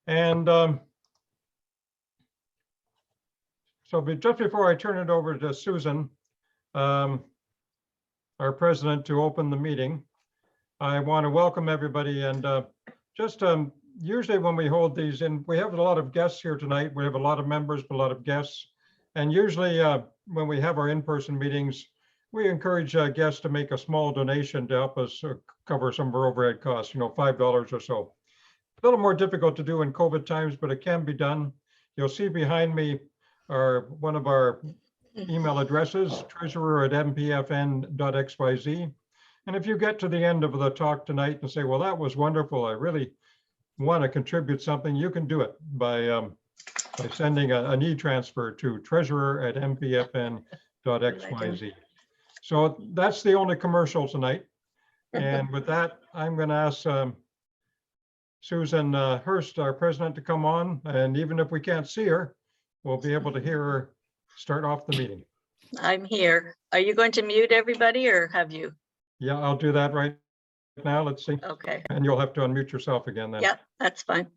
And just before I turn it over to Susan, our president, to open the meeting, I want to welcome everybody. And usually when we hold these, and we have a lot of guests here tonight, we have a lot of members, but a lot of guests. And usually when we have our in-person meetings, we encourage guests to make a small donation to help us cover some of our overhead costs, $5 or so. A little more difficult to do in COVID times, but it can be done. You'll see behind me one of our email addresses, treasurer@mpfn.xyz. And if you get to the end of the talk tonight and say, well, that was wonderful, I really want to contribute something, you can do it by sending an e-transfer to treasurer@mpfn.xyz. So that's the only commercial tonight. And with that, I'm going to ask Susan Hurst, our president, to come on. And even if we can't see her, we'll be able to hear her start off the meeting. I'm here. Are you going to mute everybody or have you? Yeah, I'll do that right now. Let's see. Okay. And you'll have to unmute yourself again then. Yep, that's fine.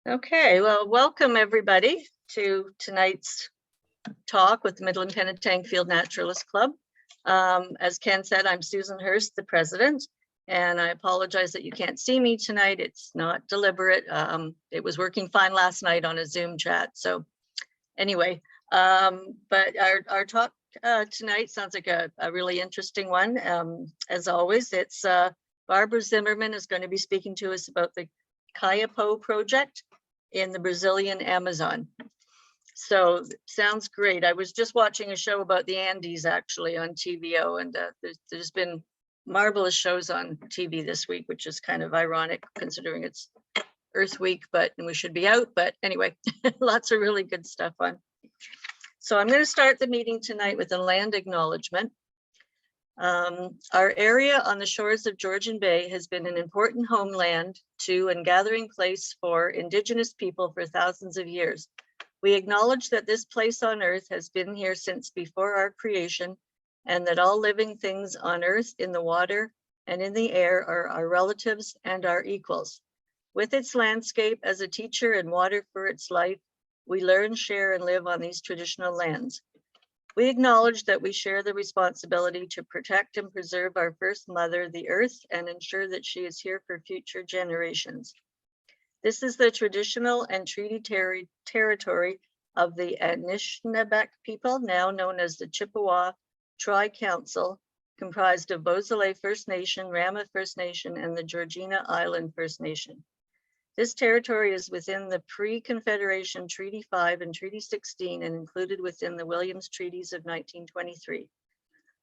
Okay, well, welcome everybody to tonight's talk with the Midland Pennetank Field Naturalist Club. As Ken said, I'm Susan Hurst, the president, and I apologize that you can't see me tonight. It's not deliberate. It was working fine last night on a Zoom chat. So anyway, but our talk tonight sounds like a really interesting one. As always, it's Barbara Zimmerman is going to be speaking to us about the Kayapo project in the Brazilian Amazon. So sounds great. I was just watching a show about the Andes actually on TVO, and there's been marvelous shows on TV this week, which is kind of ironic considering it's Earth Week, but we should be out. But anyway, lots of really good stuff on. So I'm going to start the meeting tonight with a land acknowledgement. Our area on the shores of Georgian Bay has been an important homeland to and gathering place for Indigenous people for thousands of years. We acknowledge that this place on earth has been here since before our creation, and that all living things on earth, in the water, and in the air are our relatives and our equals. With its landscape as a teacher and water for its life, we learn, share, and live on these traditional lands. We acknowledge that we share the responsibility to protect and preserve our first mother, the earth, and ensure that she is here for future generations. This is the traditional and treaty territory of the Anishinaabe people, now known as the Chippewa Tri-Council, comprised of Beausoleil First Nation, Rama First Nation, and the Georgina Island First Nation. This territory is within the pre-Confederation Treaty 5 and Treaty 16 and included within the Williams Treaties of 1923.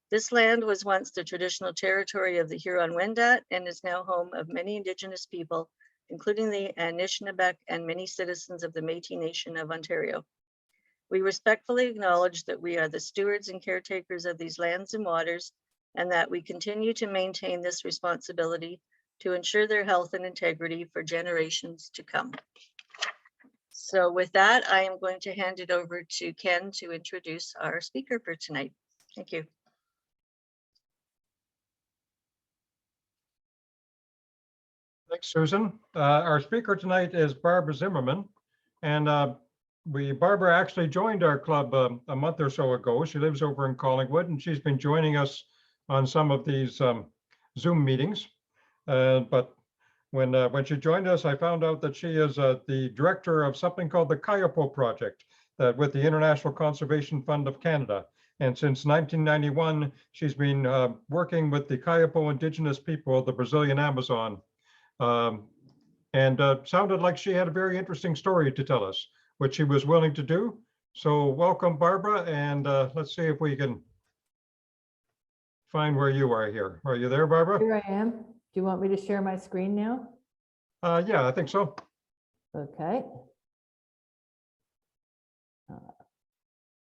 This land was once the traditional territory of the Huron-Wendat and is now home of many Indigenous people, including the Anishinaabe and many citizens of the Métis Nation of Ontario. We respectfully acknowledge that we are the stewards and caretakers of these lands and waters, and that we continue to maintain this responsibility to ensure their health and integrity for generations to come. So with that, I am going to hand it over to Ken to introduce our speaker for tonight. Thank you. Thanks, Susan. Our speaker tonight is Barbara Zimmerman, and Barbara actually joined our club a month or so ago. She lives over in Collingwood, and she's been joining us on some of these Zoom meetings. But when she joined us, I found out that she is the director of something called the Kayapo project with the International Conservation Fund of Canada. And since 1991, she's been working with the Kayapo Indigenous people of the Brazilian Amazon. Sounded like she had a very interesting story to tell us, which she was willing to do. So welcome, Barbara, and let's see if we can find where you are here. Are you there, Barbara? Here I am. Do you want me to share my screen now? Yeah, I think so. Okay.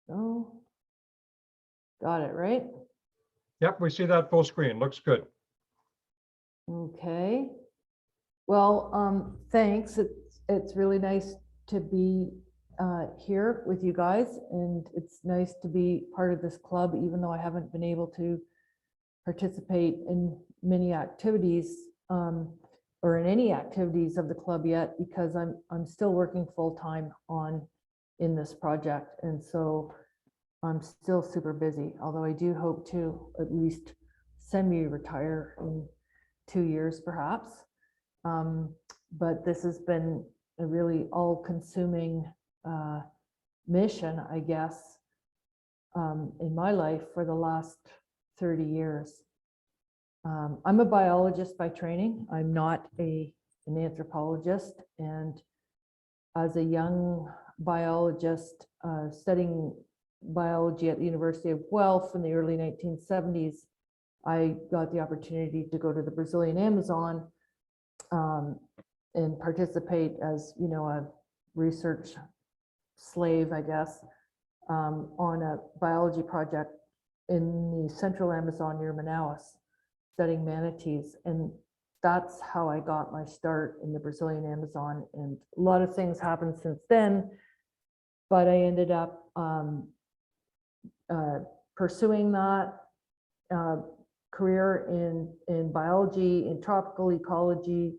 So, got it, right? Yep, we see that full screen. Looks good. Okay. Well, thanks. It's really nice to be here with you guys, and it's nice to be part of this club, even though I haven't been able to participate in many activities or in any activities of the club yet, because I'm still working full-time in this project, and so I'm still super busy, although I do hope to at least semi-retire in 2 years perhaps. But this has been a really all-consuming mission, I guess, in my life for the last 30 years. I'm a biologist by training. I'm not an anthropologist, and as a young biologist studying biology at the University of Guelph in the early 1970s, I got the opportunity to go to the Brazilian Amazon and participate as, you know, a research slave, I guess, on a biology project in the central Amazon near Manaus, studying manatees. And that's how I got my start in the Brazilian Amazon. And a lot of things happened since then, but I ended up pursuing that career in biology, in tropical ecology,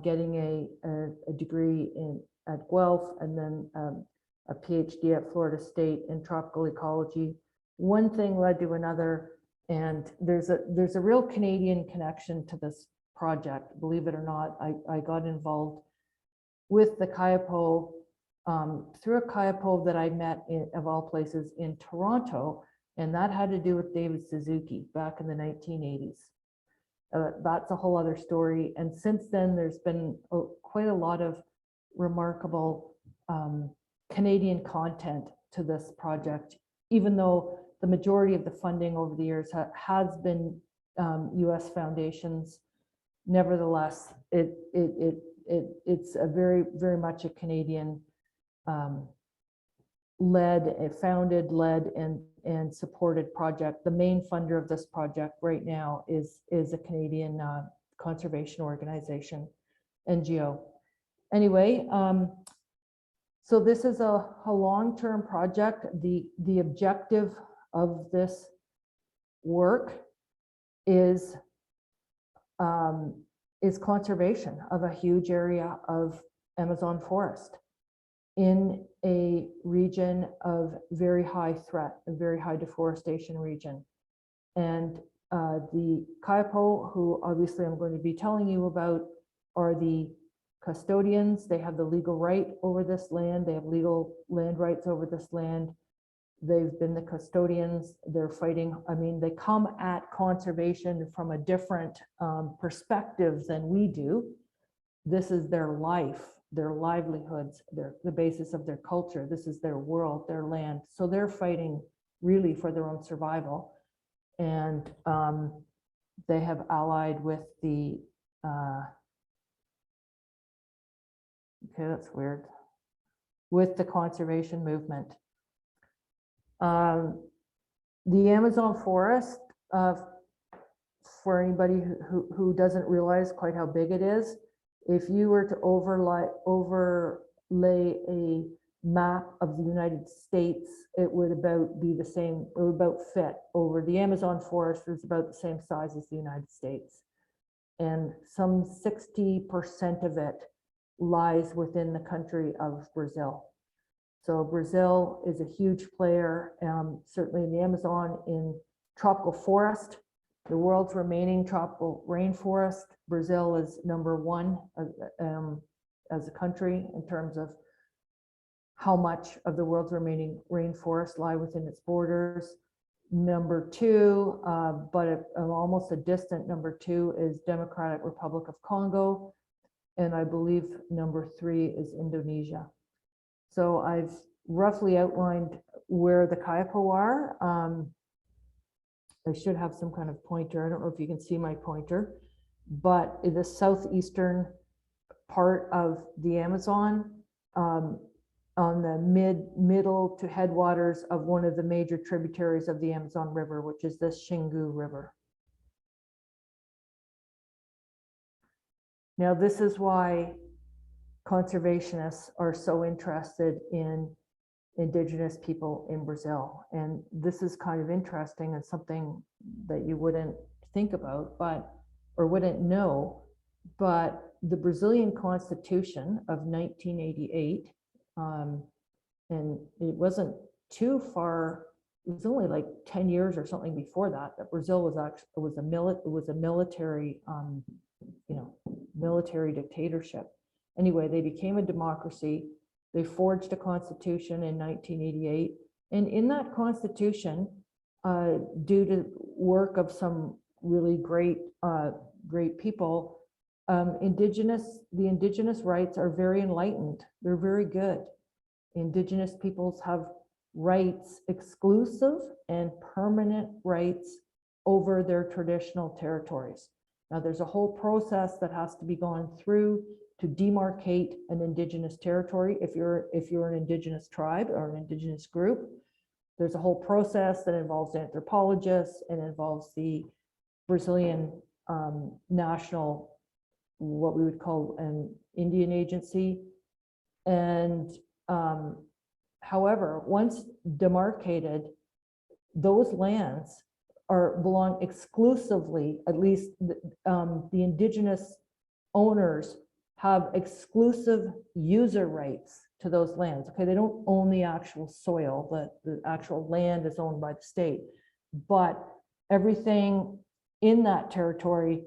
getting a degree at Guelph, and then a PhD at Florida State in tropical ecology. One thing led to another, and there's a real Canadian connection to this project. Believe it or not, I got involved with the Kayapo through a Kayapo that I met of all places in Toronto, and that had to do with David Suzuki back in the 1980s. That's a whole other story. And since then, there's been quite a lot of remarkable Canadian content to this project, even though the majority of the funding over the years has been US foundations. Nevertheless, it's a very much a Canadian founded, led, and supported project. The main funder of this project right now is a Canadian conservation organization, NGO. Anyway, so this is a long-term project. The objective of this work is conservation of a huge area of Amazon forest in a region of very high threat, a very high deforestation region. And the Kayapo, who obviously I'm going to be telling you about, are the custodians. They have the legal right over this land. They have legal land rights over this land. They've been the custodians. They're fighting. I mean, they come at conservation from a different perspective than we do. This is their life, their livelihoods, the basis of their culture. This is their world, their land. So they're fighting really for their own survival. And they have allied with the, okay, that's weird, with the conservation movement. The Amazon forest, for anybody who doesn't realize quite how big it is, if you were to overlay a map of the United States, it would about be the same, it would about fit over. The Amazon forest is about the same size as the United States. And some 60% of it lies within the country of Brazil. So Brazil is a huge player, certainly in the Amazon, in tropical forest, the world's remaining tropical rainforest. Brazil is #1 as a country in terms of how much of the world's remaining rainforest lie within its borders. #2, but almost a distant #2 is Democratic Republic of Congo. And I believe #3 is Indonesia. So I've roughly outlined where the Kayapo are. I should have some kind of pointer. I don't know if you can see my pointer, but in the southeastern part of the Amazon, on the middle to headwaters of one of the major tributaries of the Amazon River, which is the Xingu River. Now, this is why conservationists are so interested in indigenous people in Brazil. And this is kind of interesting and something that you wouldn't think about, but, or wouldn't know, but the Brazilian Constitution of 1988, and it wasn't too far, it was only like 10 years or something before that, that Brazil was actually, it was a military, military dictatorship. Anyway, they became a democracy. They forged a constitution in 1988. And in that constitution, due to work of some really great people, the indigenous rights are very enlightened. They're very good. Indigenous peoples have rights, exclusive and permanent rights over their traditional territories. Now, there's a whole process that has to be gone through to demarcate an indigenous territory. If you're an indigenous tribe or an indigenous group, there's a whole process that involves anthropologists and involves the Brazilian national, what we would call an Indian agency. And however, once demarcated, those lands belong exclusively, at least the indigenous owners have exclusive user rights to those lands. Okay, they don't own the actual soil, the actual land is owned by the state, but everything in that territory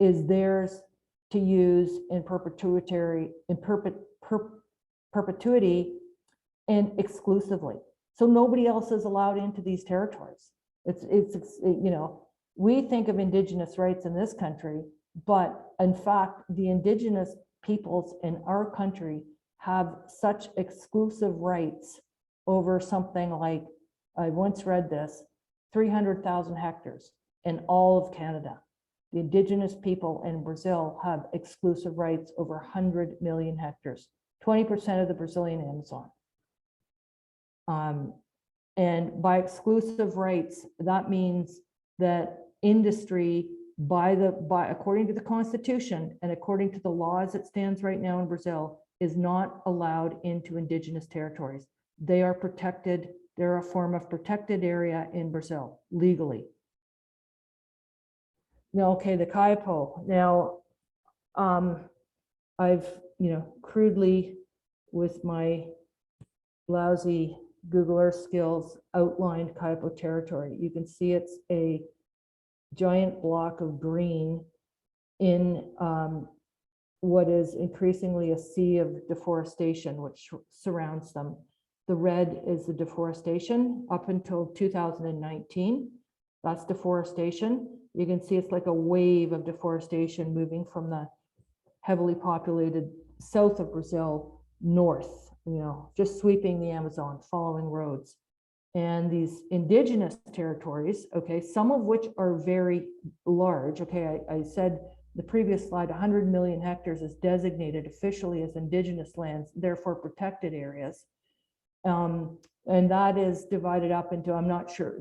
is theirs to use in perpetuity and exclusively. So nobody else is allowed into these territories. We think of indigenous rights in this country, but in fact, the indigenous peoples in our country have such exclusive rights over something like, I once read this, 300,000 hectares in all of Canada. The indigenous people in Brazil have exclusive rights over 100 million hectares, 20% of the Brazilian Amazon. And by exclusive rights, that means that industry, according to the Constitution and according to the law as it stands right now in Brazil, is not allowed into indigenous territories. They are protected. They're a form of protected area in Brazil legally. Now, okay, the Kayapo. Now, I've, crudely with my lousy Google Earth skills outlined Kayapo territory. You can see it's a giant block of green in what is increasingly a sea of deforestation, which surrounds them. The red is the deforestation up until 2019. That's deforestation. You can see it's like a wave of deforestation moving from the heavily populated south of Brazil north, just sweeping the Amazon, following roads. And these indigenous territories, okay, some of which are very large. Okay, I said the previous slide, 100 million hectares is designated officially as indigenous lands, therefore protected areas. And that is divided up into, I'm not sure,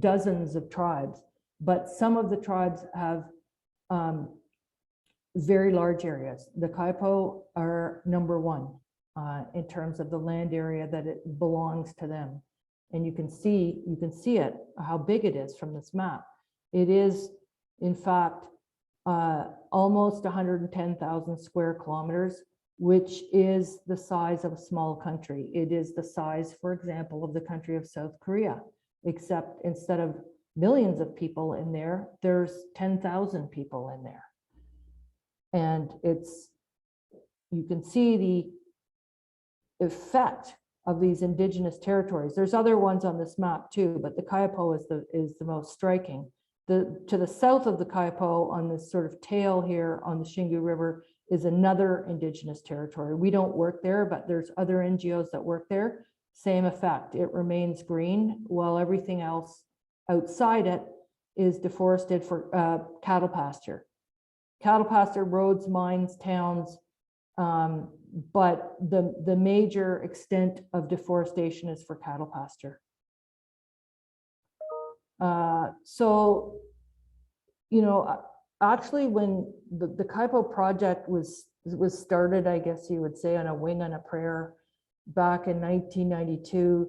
dozens of tribes, but some of the tribes have very large areas. The Kayapo are number one in terms of the land area that it belongs to them. And you can see it, how big it is from this map. It is, in fact, almost 110,000 square kilometers, which is the size of a small country. It is the size, for example, of the country of South Korea, except instead of millions of people in there, there's 10,000 people in there. And you can see the effect of these indigenous territories. There's other ones on this map too, but the Kayapo is the most striking. To the south of the Kayapo, on this sort of tail here on the Xingu River, is another indigenous territory. We don't work there, but there's other NGOs that work there. Same effect. It remains green while everything else outside it is deforested for cattle pasture. Cattle pasture, roads, mines, towns, but the major extent of deforestation is for cattle pasture. So, actually when the Kayapo project was started, I guess you would say, on a wing and a prayer back in 1992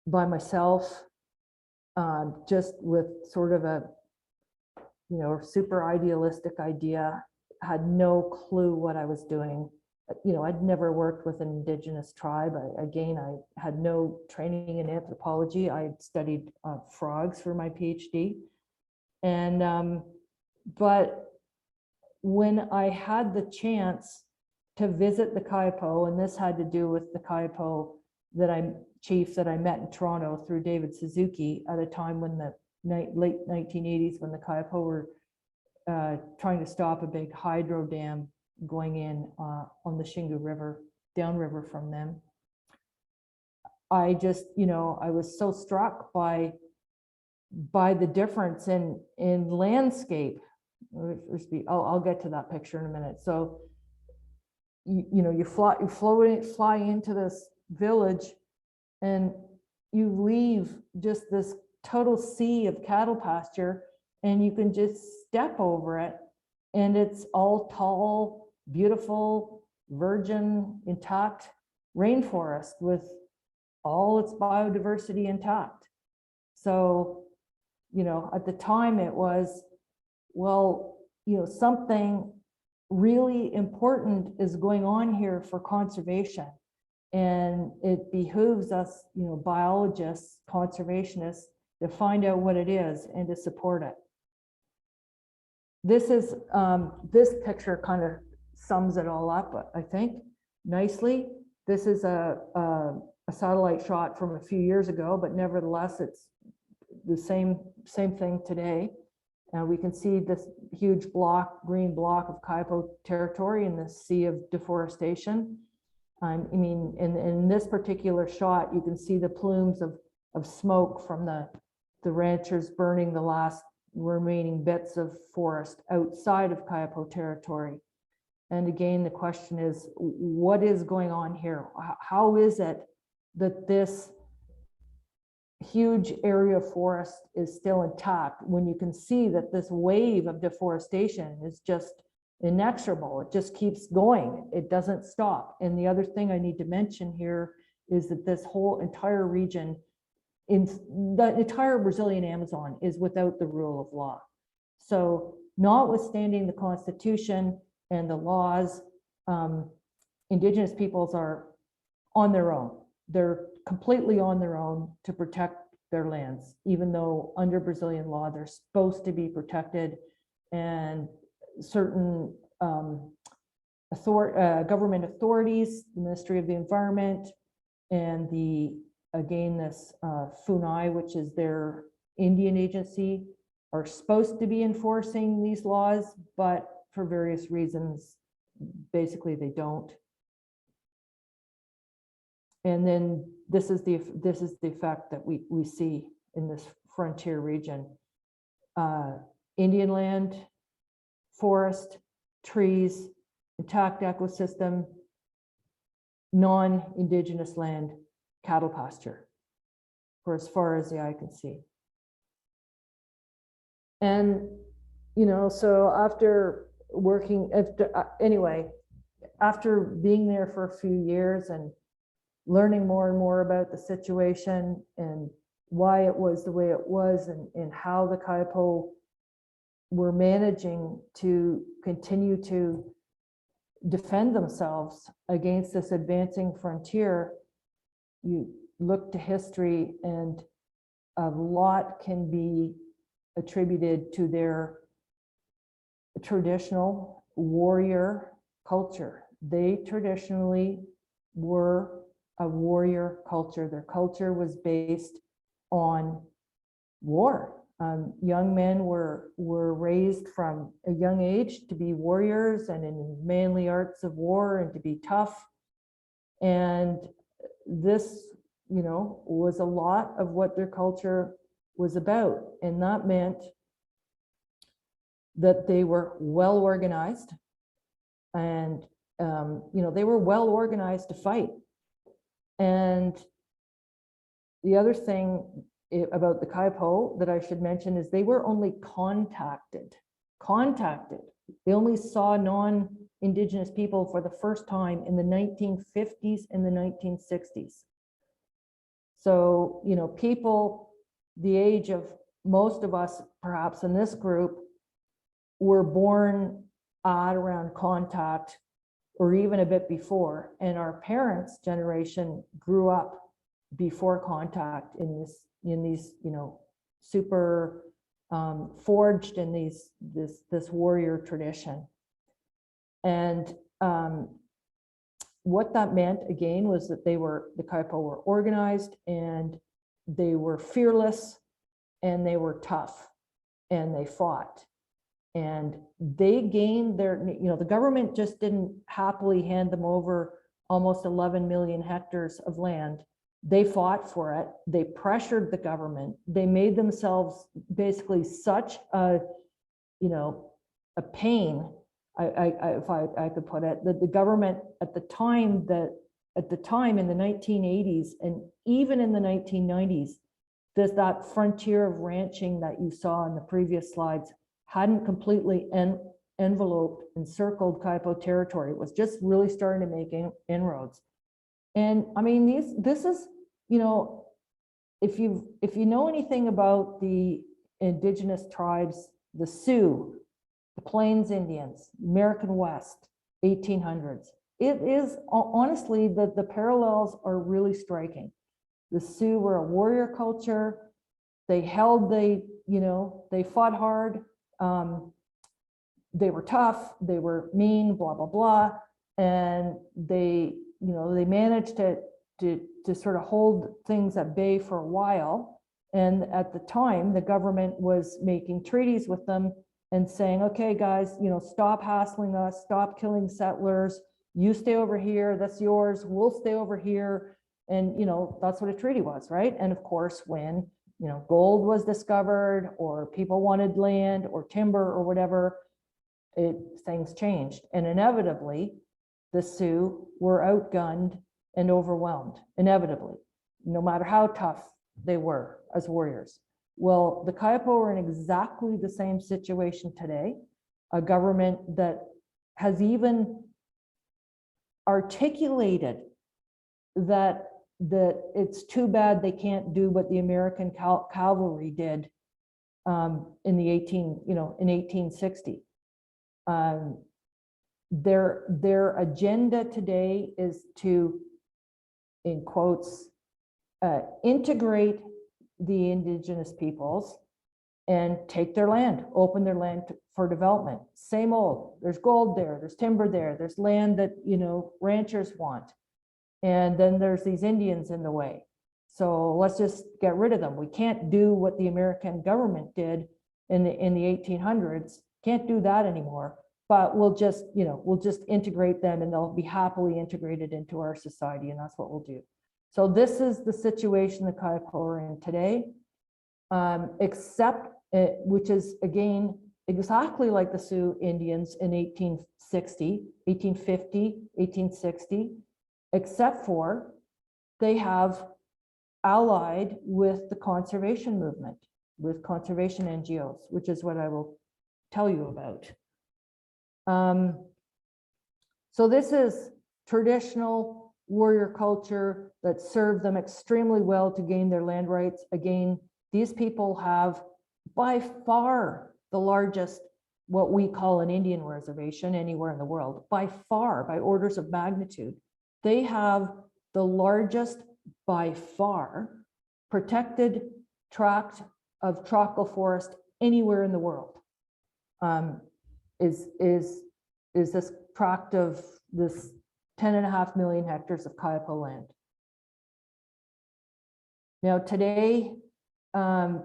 by myself just with sort of a, you know, super idealistic idea, had no clue what I was doing. You know, I'd never worked with an Indigenous tribe. I had no training in anthropology. I had studied frogs for my PhD. And, but when I had the chance to visit the Kayapo, and this had to do with the Kayapo chief that I met in Toronto through David Suzuki at a time when the late 1980s, when the Kayapo were trying to stop a big hydro dam going in on the Xingu River, downriver from them. I just, you know, I was so struck by the difference in landscape. I'll get to that picture in a minute. So, you know, you fly into this village and you leave just this total sea of cattle pasture, and you can just step over it, and it's all tall, beautiful, virgin, intact rainforest with all its biodiversity intact. So, you know, at the time it was, well, you know, something really important is going on here for conservation. And it behooves us, you know, biologists, conservationists, to find out what it is and to support it. This is, this picture kind of sums it all up, I think, nicely. This is a satellite shot from a few years ago, but nevertheless, it's the same thing today. We can see this huge green block of Kayapo territory in the sea of deforestation. I mean, in this particular shot, you can see the plumes of smoke from the ranchers burning the last remaining bits of forest outside of Kayapo territory. And again, the question is, what is going on here? How is it that this huge area of forest is still intact when you can see that this wave of deforestation is just inexorable? It just keeps going. It doesn't stop. And the other thing I need to mention here is that this whole entire region, in the entire Brazilian Amazon, is without the rule of law. So notwithstanding the Constitution and the laws, Indigenous peoples are on their own. They're completely on their own to protect their lands, even though under Brazilian law, they're supposed to be protected, and certain government authorities, the Ministry of the Environment, and this FUNAI, which is their Indian agency, are supposed to be enforcing these laws, but for various reasons, basically they don't. And then this is the effect that we see in this frontier region. Indian land, forest, trees, intact ecosystem, non-Indigenous land, cattle pasture, for as far as the eye can see. And, you know, so after being there for a few years and learning more and more about the situation and why it was the way it was, and how the Kayapo were managing to continue to defend themselves against this advancing frontier, you look to history, and a lot can be attributed to their traditional warrior culture. They traditionally were a warrior culture. Their culture was based on war. Young men were raised from a young age to be warriors and in manly arts of war and to be tough. And this, you know, was a lot of what their culture was about. And that meant that they were well organized, and you know, they were well organized to fight. And the other thing about the Kayapo that I should mention is they were only contacted. They only saw non-Indigenous people for the first time in the 1950s and the 1960s. So, you know, people the age of most of us, perhaps in this group, were born at around contact or even a bit before, and our parents' generation grew up before contact in these, you know, super forged in this warrior tradition. And what that meant again was that the Kayapo were organized, and they were fearless, and they were tough, and they fought. And they gained their, you know, the government just didn't happily hand them over almost 11 million hectares of land. They fought for it. They pressured the government. They made themselves basically such a, you know, a pain, if I could put it, that the government at the time in the 1980s and even in the 1990s, that frontier of ranching that you saw in the previous slides hadn't completely enveloped, encircled Kayapo territory. It was just really starting to make inroads. And I mean, this is, you know, if you know anything about the indigenous tribes, the Sioux, the Plains Indians, American West, 1800s, it is honestly the parallels are really striking. The Sioux were a warrior culture. They they fought hard. They were tough, they were mean, blah, blah, blah. And they managed to sort of hold things at bay for a while. And at the time, the government was making treaties with them and saying, okay, guys, you know, stop hassling us, stop killing settlers. You stay over here, that's yours, we'll stay over here. And, you know, that's what a treaty was, right? And of course, when, you know, gold was discovered or people wanted land or timber or whatever, things changed. And inevitably, the Sioux were outgunned and overwhelmed, inevitably, no matter how tough they were as warriors. Well, the Kayapo are in exactly the same situation today, a government that has even articulated that it's too bad they can't do what the American cavalry did in 1860. Their agenda today is to, in quotes, integrate the indigenous peoples and take their land, open their land for development. Same old, there's gold there, there's timber there, there's land that, you know, ranchers want. And then there's these Indians in the way. So let's just get rid of them. We can't do what the American government did in the 1800s. Can't do that anymore. But we'll just integrate them, and they'll be happily integrated into our society, and that's what we'll do. So this is the situation the Kayapo are in today, which is again exactly like the Sioux Indians in 1850, 1860. Except for they have allied with the conservation movement, with conservation NGOs, which is what I will tell you about. So this is traditional warrior culture that served them extremely well to gain their land rights. Again, these people have by far the largest, what we call an Indian reservation anywhere in the world, by far, by orders of magnitude. They have the largest, by far, protected tract of tropical forest anywhere in the world. Is this tract of this 10.5 million hectares of Kayapo land. Now today,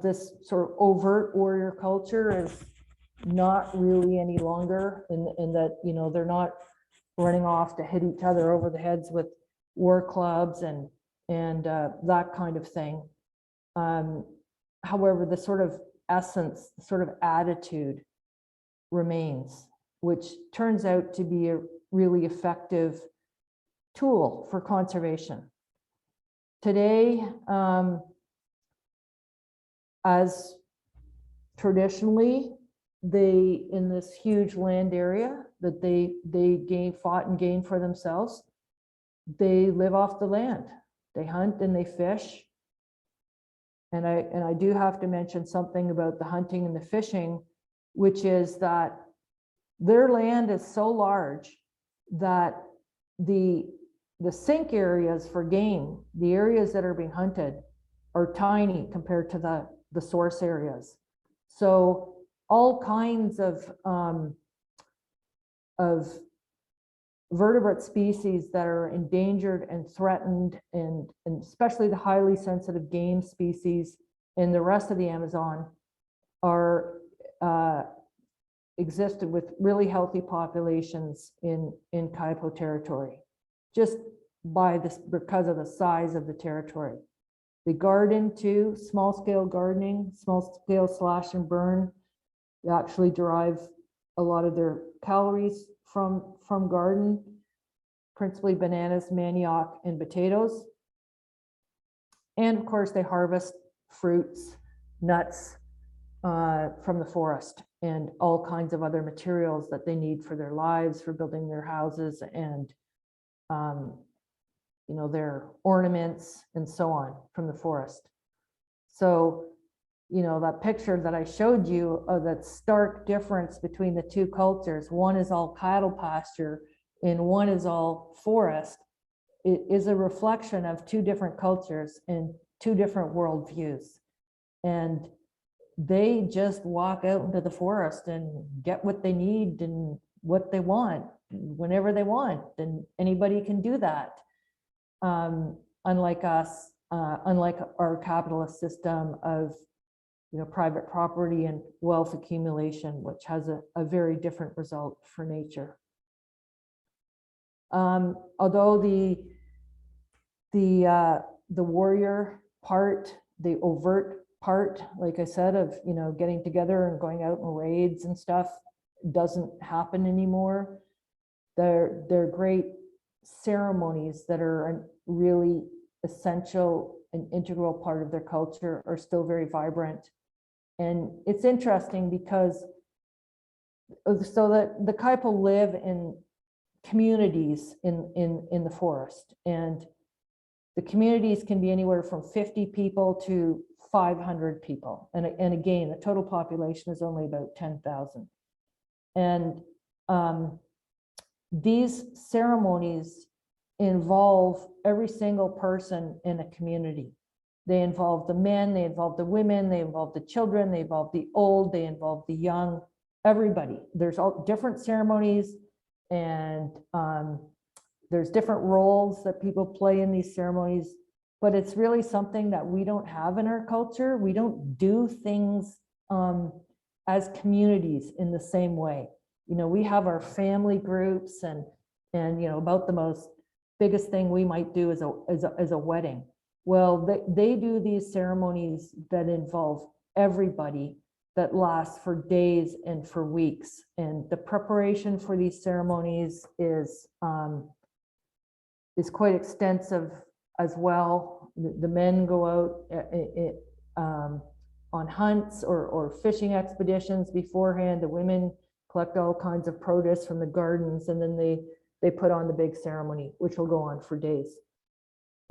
this sort of overt warrior culture is not really any longer in that, you know, they're not running off to hit each other over the heads with war clubs and that kind of thing. However, the sort of essence, the sort of attitude remains, which turns out to be a really effective tool for conservation. Today, as traditionally, in this huge land area that they fought and gained for themselves, they live off the land. They hunt and they fish, And I do have to mention something about the hunting and the fishing, which is that their land is so large that the sink areas for game, the areas that are being hunted, are tiny compared to the source areas. So all kinds of vertebrate species that are endangered and threatened, and especially the highly sensitive game species in the rest of the Amazon, are existed with really healthy populations in Kayapo territory, just by this, because of the size of the territory. They garden too, small scale gardening, small scale slash and burn. They actually derive a lot of their calories from garden, principally bananas, manioc, and potatoes. And of course, they harvest fruits, nuts from the forest, and all kinds of other materials that they need for their lives, for building their houses, and you know, their ornaments and so on from the forest. So, you know, that picture that I showed you of that stark difference between the two cultures, one is all cattle pasture and one is all forest, it is a reflection of two different cultures and two different worldviews. And they just walk out into the forest and get what they need and what they want whenever they want, and anybody can do that. Unlike us, unlike our capitalist system of, you know, private property and wealth accumulation, which has a very different result for nature. Although the warrior part, the overt part, like I said, of, you know, getting together and going out in raids and stuff, doesn't happen anymore. They're great ceremonies that are a really essential and integral part of their culture are still very vibrant. And it's interesting because so that the Kayapo live in communities in the forest, and the communities can be anywhere from 50 people to 500 people. And again, the total population is only about 10,000. And these ceremonies involve every single person in a community. They involve the men, they involve the women, they involve the children, they involve the old, they involve the young, everybody. There's all different ceremonies, and there's different roles that people play in these ceremonies, but it's really something that we don't have in our culture. We don't do things as communities in the same way. You know, we have our family groups, and you know, about the biggest thing we might do is a wedding. Well, they do these ceremonies that involve everybody, that last for days and for weeks. And the preparation for these ceremonies is quite extensive as well. The men go out on hunts or fishing expeditions beforehand. The women collect all kinds of produce from the gardens, and then they put on the big ceremony, which will go on for days.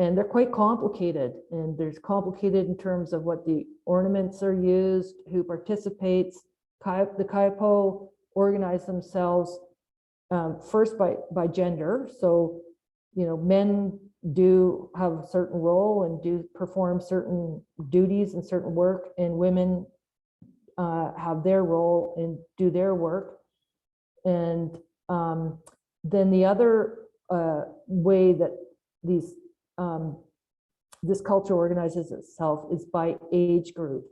And they're quite complicated, and there's complicated in terms of what the ornaments are used, who participates. The Kayapo organize themselves first by gender. So, you know, men do have a certain role and do perform certain duties and certain work, and women have their role and do their work. And then the other way that this culture organizes itself is by age group.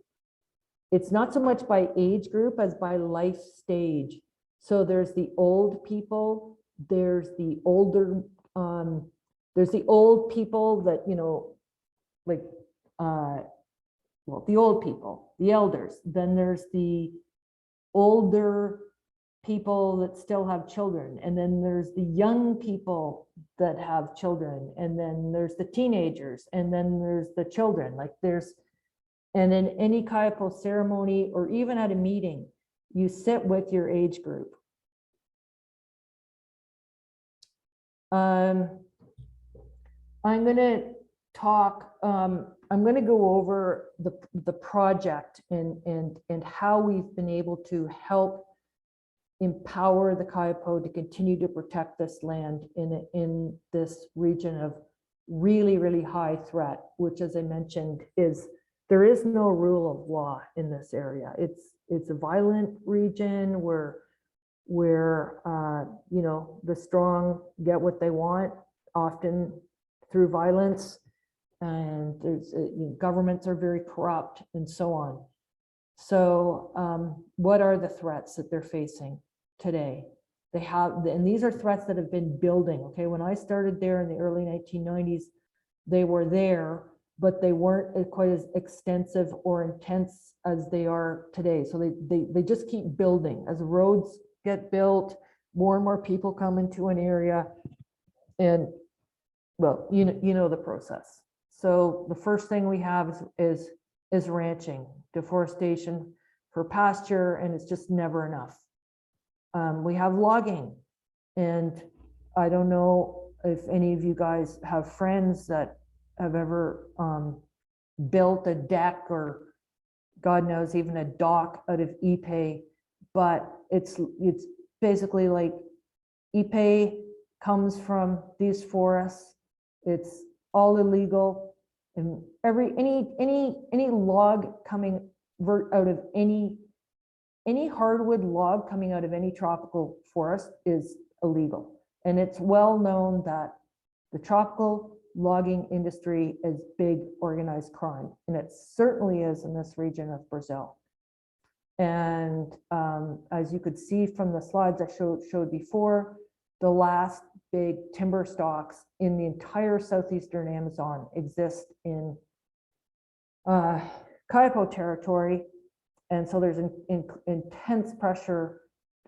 It's not so much by age group as by life stage. So there's the old people, there's the older, there's the old people that, you know, like, well, the old people, the elders. Then there's the older people that still have children. And then there's the young people that have children. And then there's the teenagers. And then there's the children. Like and in any Kayapo ceremony, or even at a meeting, you sit with your age group. I'm going to talk I'm going to go over the project and how we've been able to help empower the Kayapo to continue to protect this land in this region of really, really high threat, which, as I mentioned, there is no rule of law in this area. It's a violent region where you know, the strong get what they want, often through violence, and governments are very corrupt and so on. So what are the threats that they're facing today? They have, and these are threats that have been building. Okay, when I started there in the early 1990s, they were there, but they weren't quite as extensive or intense as they are today. So they just keep building as roads get built, more and more people come into an area, and well, you know the process. So the first thing we have is ranching, deforestation for pasture, and it's just never enough. We have logging, and I don't know if any of you guys have friends that have ever built a deck or God knows even a dock out of Ipe, but it's basically like Ipe comes from these forests. It's all illegal, and any log coming out of any hardwood log coming out of any tropical forest is illegal. And it's well known that the tropical logging industry is big organized crime, and it certainly is in this region of Brazil. And as you could see from the slides I showed before, the last big timber stalks in the entire southeastern Amazon exist in Kayapo territory. And so there's intense pressure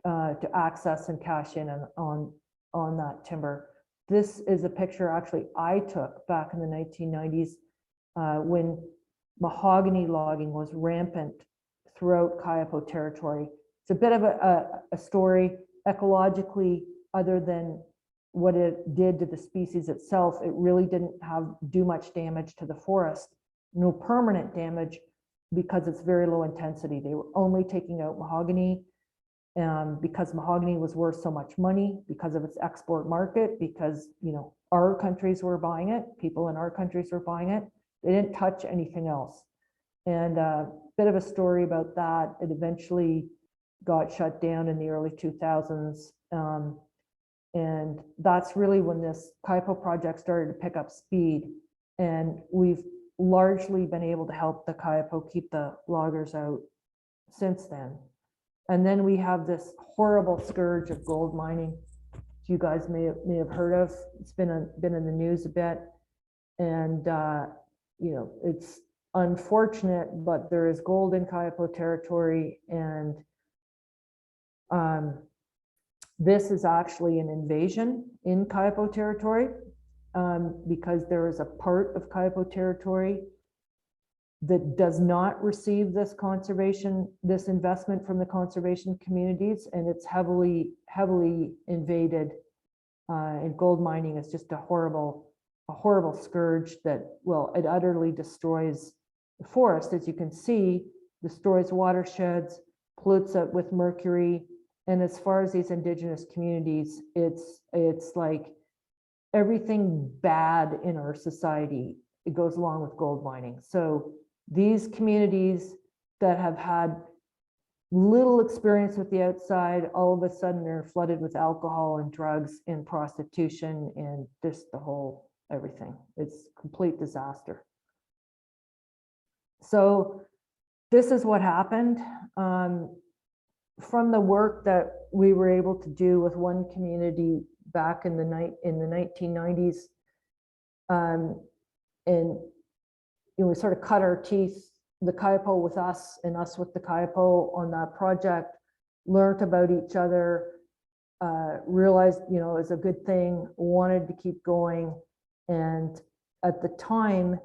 to access and cash in on that timber. This is a picture actually I took back in the 1990s when mahogany logging was rampant throughout Kayapo territory. It's a bit of a story ecologically, other than what it did to the species itself. It really didn't do much damage to the forest, no permanent damage, because it's very low intensity. They were only taking out mahogany because mahogany was worth so much money because of its export market, because, you know, our countries were buying it, people in our countries were buying it. They didn't touch anything else. And a bit of a story about that. It eventually got shut down in the early 2000s. And that's really when this Kayapo project started to pick up speed. And we've largely been able to help the Kayapo keep the loggers out since then. And then we have this horrible scourge of gold mining, which you guys may have heard of. It's been in the news a bit. And you know, it's unfortunate, but there is gold in Kayapo territory, and this is actually an invasion in Kayapo territory, because there is a part of Kayapo territory that does not receive this investment from the conservation communities, and it's heavily invaded. And gold mining is just a horrible scourge that, well, it utterly destroys the forest, as you can see, destroys watersheds, pollutes it with mercury. And as far as these indigenous communities, it's like everything bad in our society, it goes along with gold mining. So these communities that have had little experience with the outside, all of a sudden they're flooded with alcohol and drugs and prostitution and just the whole everything. It's complete disaster. So this is what happened. From the work that we were able to do with one community back in the 1990s, and we sort of cut our teeth, the Kayapo with us and us with the Kayapo on that project, learned about each other, realized, you know, it's a good thing, wanted to keep going. And at the time,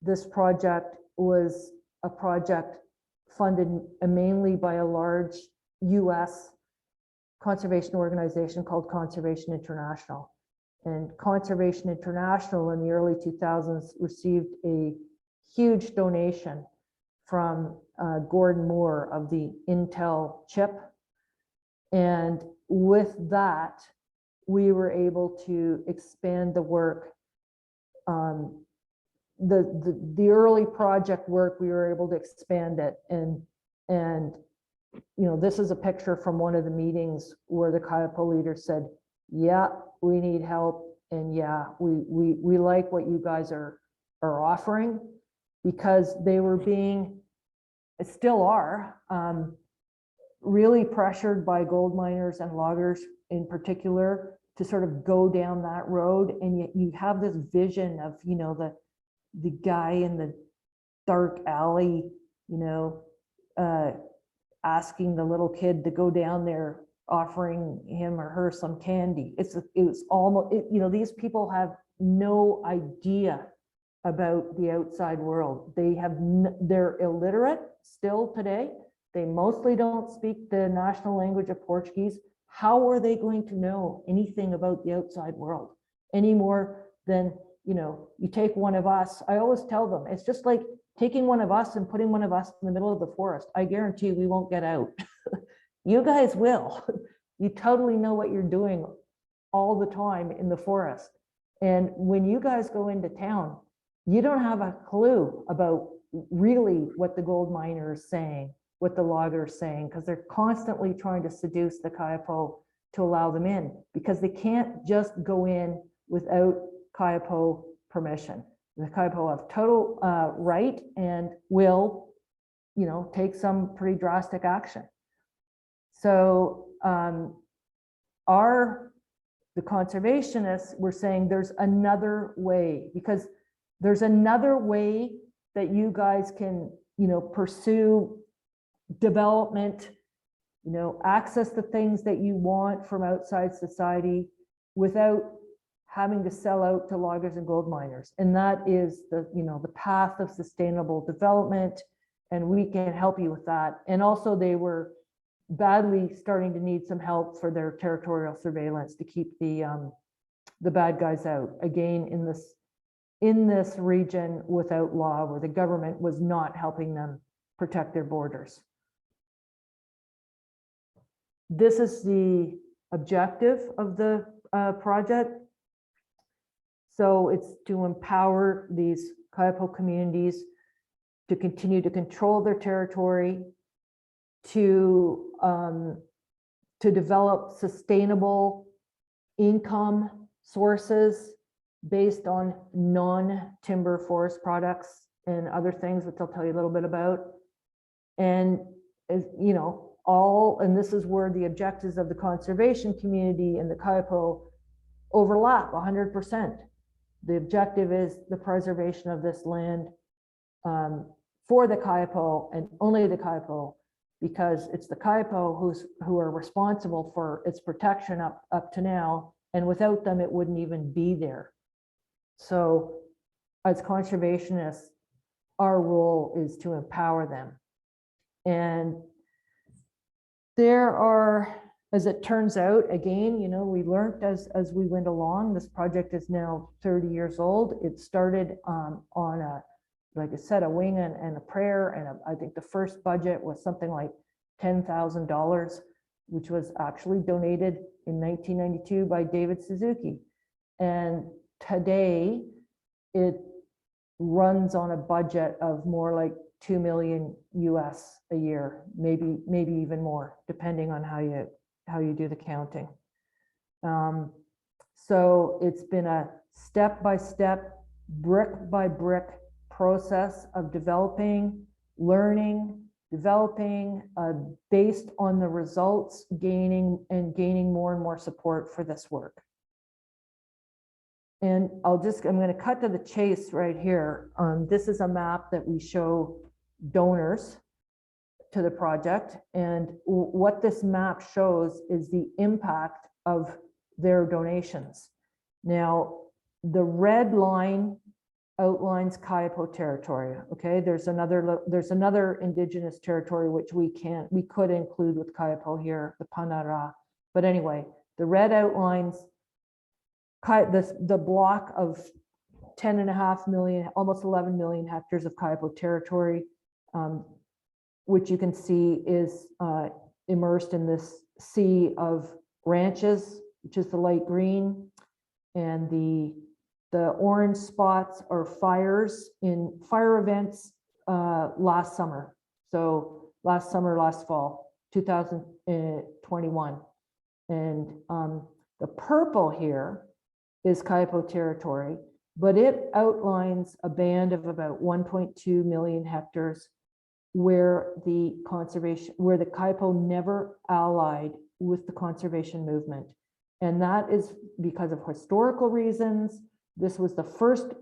this project was a project funded mainly by a large US conservation organization called Conservation International. And Conservation International in the early 2000s received a huge donation from Gordon Moore of the Intel chip. And with that, we were able to expand the work. The early project work, we were able to expand it. And you know, this is a picture from one of the meetings where the Kayapo leader said, yeah, we need help. And yeah, we like what you guys are offering, because they were being, still are, really pressured by gold miners and loggers in particular to sort of go down that road. And yet you have this vision of, you know, the guy in the dark alley, you know, asking the little kid to go down there, offering him or her some candy. It was almost, you know, these people have no idea about the outside world. They have, they're illiterate still today. They mostly don't speak the national language of Portuguese. How are they going to know anything about the outside world any more than, you know, you take one of us? I always tell them, it's just like taking one of us and putting one of us in the middle of the forest. I guarantee we won't get out. You guys will. You totally know what you're doing all the time in the forest. And when you guys go into town, you don't have a clue about really what the gold miner is saying, what the logger is saying, because they're constantly trying to seduce the Kayapo to allow them in, because they can't just go in without Kayapo permission. The Kayapo have total right and will, you know, take some pretty drastic action. So the conservationists were saying there's another way, because there's another way that you guys can, you know, pursue development, you know, access the things that you want from outside society without having to sell out to loggers and gold miners. And that is the, you know, the path of sustainable development. And we can help you with that. And also they were badly starting to need some help for their territorial surveillance to keep the bad guys out. Again, in this region without law, where the government was not helping them protect their borders. This is the objective of the project. So it's to empower these Kayapo communities to continue to control their territory, to develop sustainable income sources based on non-timber forest products and other things, which I'll tell you a little bit about. And, you know, and this is where the objectives of the conservation community and the Kayapo overlap 100%. The objective is the preservation of this land for the Kayapo and only the Kayapo, because it's the Kayapo who are responsible for its protection up to now, and without them, it wouldn't even be there. So as conservationists, our role is to empower them. And there are, as it turns out, again, you know, we learned as we went along. This project is now 30 years old. It started on a, like I said, a wing and a prayer. And I think the first budget was something like $10,000, which was actually donated in 1992 by David Suzuki. And today it runs on a budget of more like 2 million US a year, maybe even more, depending on how you do the counting. So it's been a step-by-step, brick-by-brick process of developing, learning, developing based on the results, gaining more and more support for this work. And I'm going to cut to the chase right here. This is a map that we show donors to the project. And what this map shows is the impact of their donations. Now, the red line outlines Kayapo territory. Okay, there's another indigenous territory which we could include with Kayapo here, the Panara. But anyway, the red outlines the block of 10.5 million, almost 11 million hectares of Kayapo territory, which you can see is immersed in this sea of ranches, which is the light green, and the orange spots are fires in fire events last summer. So last summer, last fall, 2021. And the purple here is Kayapo territory, but it outlines a band of about 1.2 million hectares where the Kayapo never allied with the conservation movement. And that is because of historical reasons. This was the first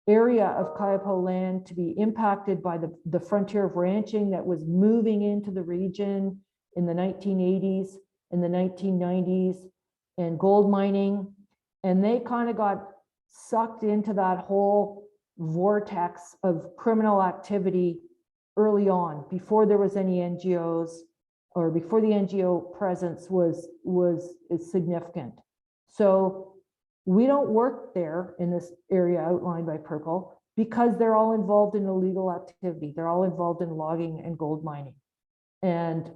area of Kayapo land to be impacted by the frontier of ranching that was moving into the region in the 1980s, in the 1990s, and gold mining. And they kind of got sucked into that whole vortex of criminal activity early on, before there was any NGOs, or before the NGO presence was significant. So we don't work there in this area outlined by purple because they're all involved in illegal activity. They're all involved in logging and gold mining. And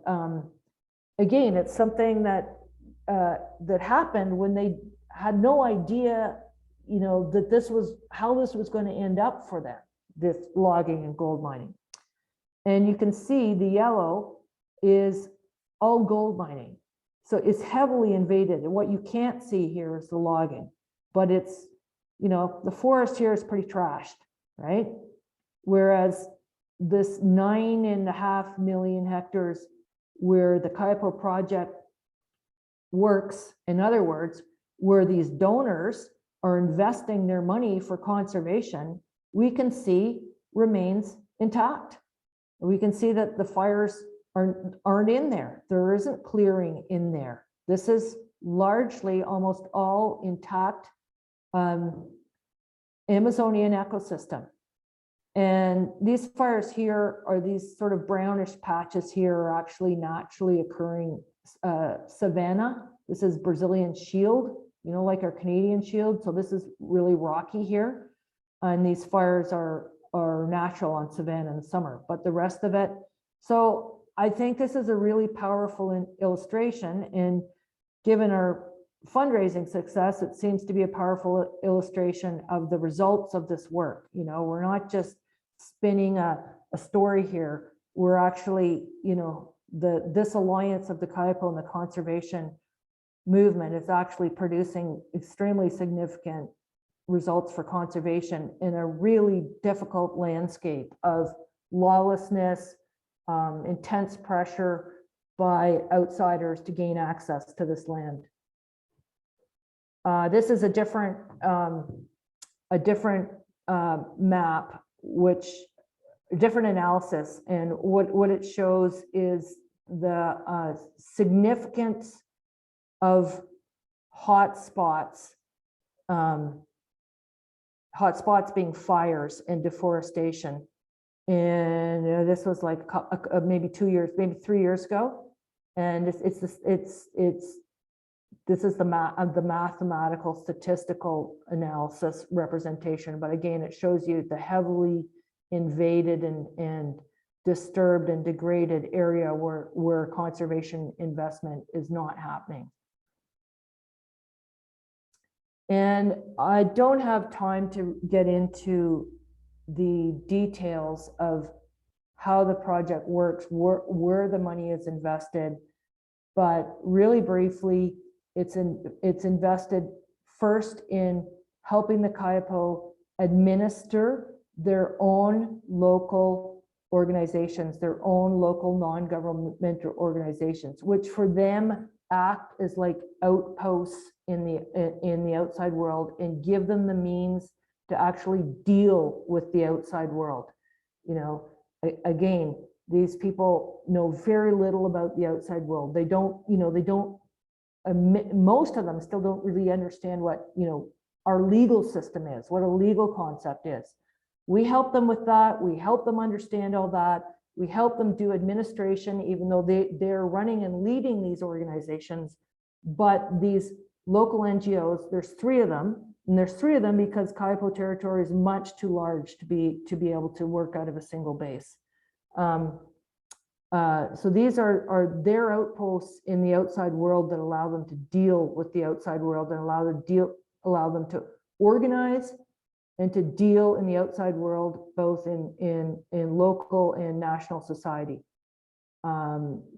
again, it's something that that happened when they had no idea, you know, that this was how this was going to end up for them, this logging and gold mining. And you can see the yellow is all gold mining. So it's heavily invaded. And what you can't see here is the logging, but it's, you know, the forest here is pretty trashed, right? Whereas this 9.5 million hectares where the Kayapo project works, in other words, where these donors are investing their money for conservation, we can see remains intact. We can see that the fires aren't in there. There isn't clearing in there. This is largely almost all intact Amazonian ecosystem. And these fires here are these sort of brownish patches here are actually naturally occurring savanna. This is Brazilian shield, you know, like our Canadian shield. So this is really rocky here. And these fires are natural on savanna in the summer, but the rest of it. So I think this is a really powerful illustration, and given our fundraising success, it seems to be a powerful illustration of the results of this work. You know, we're not just spinning a story here. We're actually, you know, this alliance of the Kayapo and the conservation movement is actually producing extremely significant results for conservation in a really difficult landscape of lawlessness, intense pressure by outsiders to gain access to this land. This is a different map, which different analysis, and what it shows is the significance of hotspots being fires and deforestation. And this was like maybe 2 years, maybe 3 years ago. And this is the mathematical statistical analysis representation. But again, it shows you the heavily invaded and disturbed and degraded area where conservation investment is not happening. And I don't have time to get into the details of how the project works, where the money is invested, but really briefly, it's invested first in helping the Kayapo administer their own local organizations, their own local non-governmental organizations, which for them act as like outposts in the outside world and give them the means to actually deal with the outside world. You know, again, these people know very little about the outside world. They don't, you know, most of them still don't really understand what, you know, our legal system is, what a legal concept is. We help them with that. We help them understand all that. We help them do administration, even though they're running and leading these organizations. But these local NGOs. There's 3 of them, and there's 3 of them because Kayapo territory is much too large to be able to work out of a single base. So these are their outposts in the outside world that allow them to deal with the outside world and allow them to organize and to deal in the outside world, both in local and national society.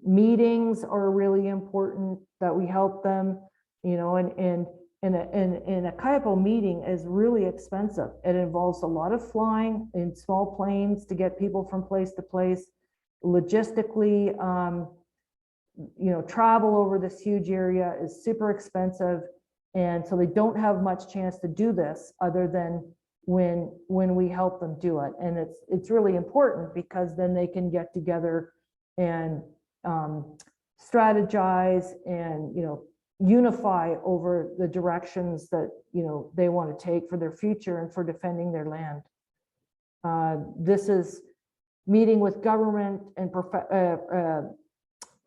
Meetings are really important that we help them, you know, and a Kayapo meeting is really expensive. It involves a lot of flying in small planes to get people from place to place. Logistically, you know, travel over this huge area is super expensive. And so they don't have much chance to do this other than when we help them do it. And it's really important because then they can get together and strategize and, you know, unify over the directions that, you know, they want to take for their future and for defending their land. This is meeting with government and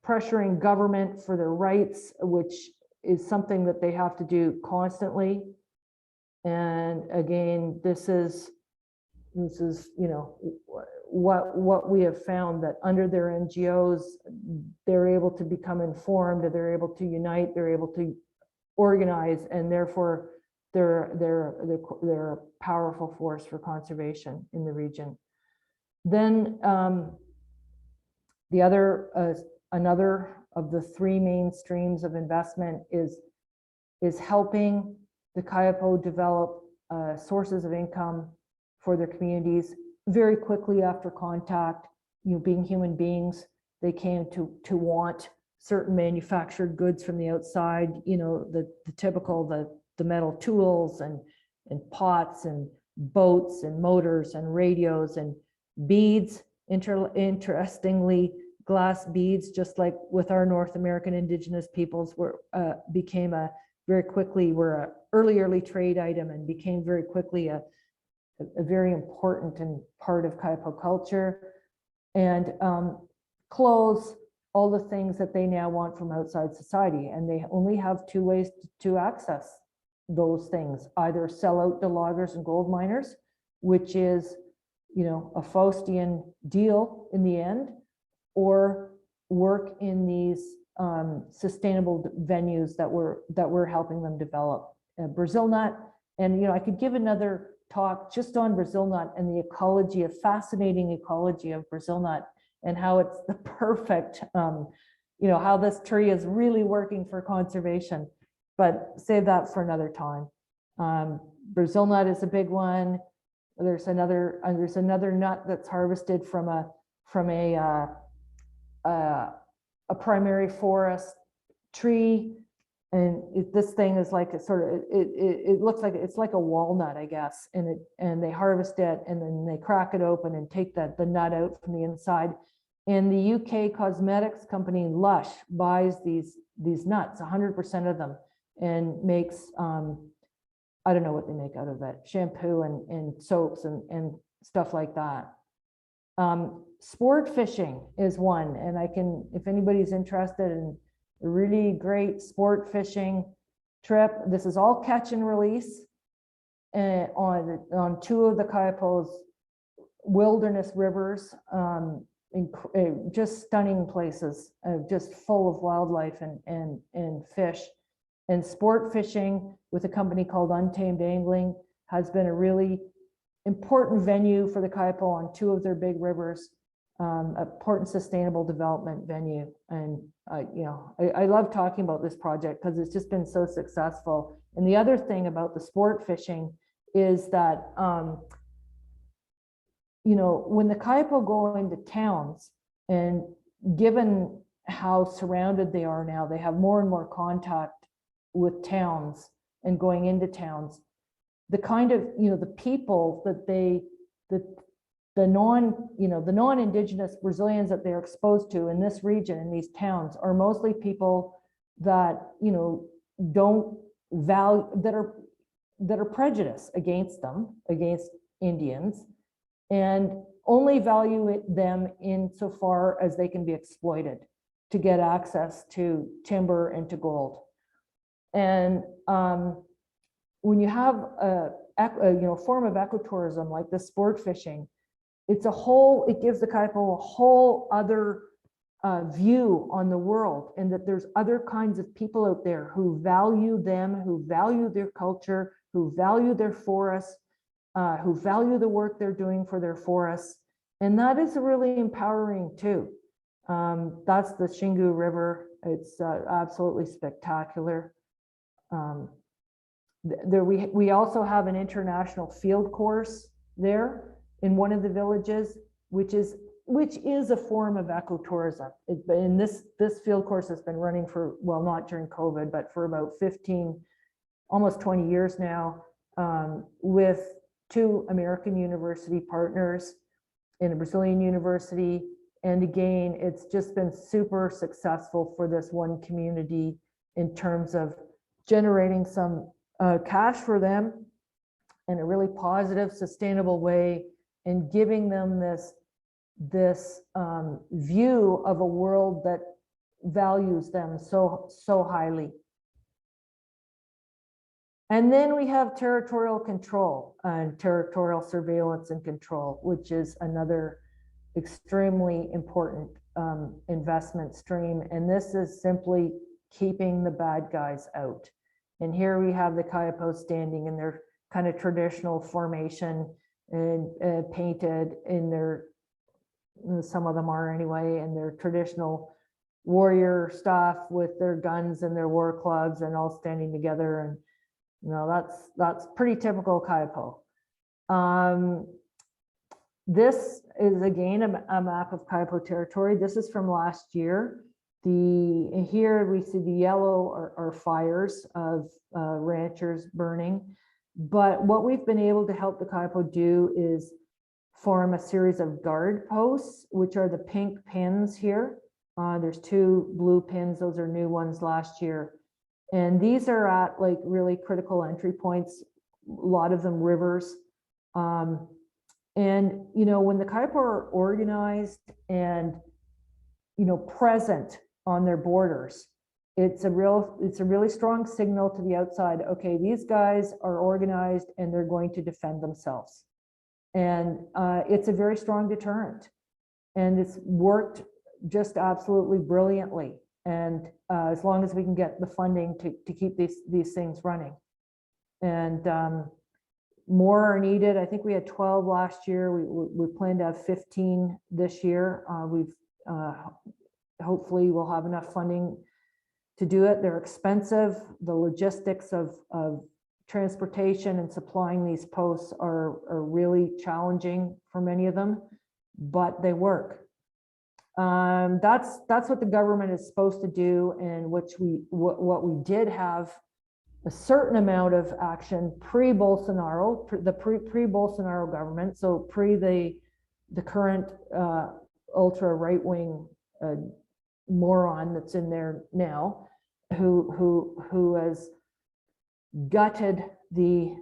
pressuring government for their rights, which is something that they have to do constantly. And again, this is, you know, what we have found, that under their NGOs, they're able to become informed, they're able to unite, they're able to organize, and therefore they're a powerful force for conservation in the region. Then the other, another of the 3 main streams of investment is helping the Kayapo develop sources of income for their communities. Very quickly after contact, you know, being human beings, they came to want certain manufactured goods from the outside, you know, the typical, the metal tools and pots and boats and motors and radios and beads. Interestingly, glass beads, just like with our North American indigenous peoples, were became a very quickly were a early trade item and became very quickly a very important and part of Kayapo culture. And clothes, all the things that they now want from outside society, and they only have 2 ways to access those things: either sell out to loggers and gold miners, which is, you know, a Faustian deal in the end, or work in these sustainable venues that we're helping them develop. Brazil nut, and, you know, I could give another talk just on Brazil nut and the ecology, a fascinating ecology of Brazil nut, and how it's the perfect, you know, how this tree is really working for conservation. But save that for another time. Brazil nut is a big one. There's another nut that's harvested from a primary forest tree, and this thing is like a sort of, it looks like it's like a walnut, I guess, and they harvest it and then they crack it open and take the nut out from the inside. And the UK cosmetics company Lush buys these nuts, 100% of them, and makes I don't know what they make out of it, shampoo and soaps and stuff like that. Sport fishing is one, and I can, if anybody's interested in a really great sport fishing trip, this is all catch and release on 2 of the Kayapo's wilderness rivers, just stunning places, just full of wildlife and fish. And sport fishing with a company called Untamed Angling has been a really important venue for the Kayapo on 2 of their big rivers, important sustainable development venue. And you know, I love talking about this project because it's just been so successful. And the other thing about the sport fishing is that, you know, when the Kayapo go into towns, and given how surrounded they are now, they have more and more contact with towns and going into towns. The kind of, you know, the people that the non-indigenous Brazilians that they're exposed to in this region, in these towns, are mostly people that, you know, don't value, that are prejudiced against them, against Indians, and only value them insofar as they can be exploited to get access to timber and to gold. And when you have a form of ecotourism like the sport fishing, it gives the Kayapo a whole other view on the world, and that there's other kinds of people out there who value them, who value their culture, who value their forests, who value the work they're doing for their forests. And that is really empowering too. That's the Xingu River. It's absolutely spectacular. We also have an international field course there in one of the villages, which is a form of ecotourism. And this field course has been running for, well, not during COVID, but for about 15, almost 20 years now, with 2 American university partners and a Brazilian university. And again, it's just been super successful for this one community in terms of generating some cash for them in a really positive, sustainable way, and giving them this view of a world that values them so highly. And then we have territorial control and territorial surveillance and control, which is another extremely important investment stream. And this is simply keeping the bad guys out. And here we have the Kayapo standing in their kind of traditional formation and painted in their, some of them are anyway, in their traditional warrior stuff with their guns and their war clubs and all standing together. And you know, that's pretty typical Kayapo. This is again a map of Kayapo territory. This is from last year. Here we see the yellow are fires of ranchers burning. But what we've been able to help the Kayapo do is form a series of guard posts, which are the pink pins here. There's 2 blue pins. Those are new ones last year. And these are at like really critical entry points, a lot of them rivers. And, you know, when the Kayapo are organized and, you know, present on their borders, it's a really strong signal to the outside. Okay, these guys are organized and they're going to defend themselves. And it's a very strong deterrent. And it's worked just absolutely brilliantly. And as long as we can get the funding to keep these things running. And more are needed. I think we had 12 last year. We plan to have 15 this year. Hopefully we'll have enough funding to do it. They're expensive. The logistics of transportation and supplying these posts are really challenging for many of them, but they work. That's what the government is supposed to do, and what we did have a certain amount of action pre-Bolsonaro, the pre-Bolsonaro government, so pre the current ultra right-wing moron that's in there now, who has gutted the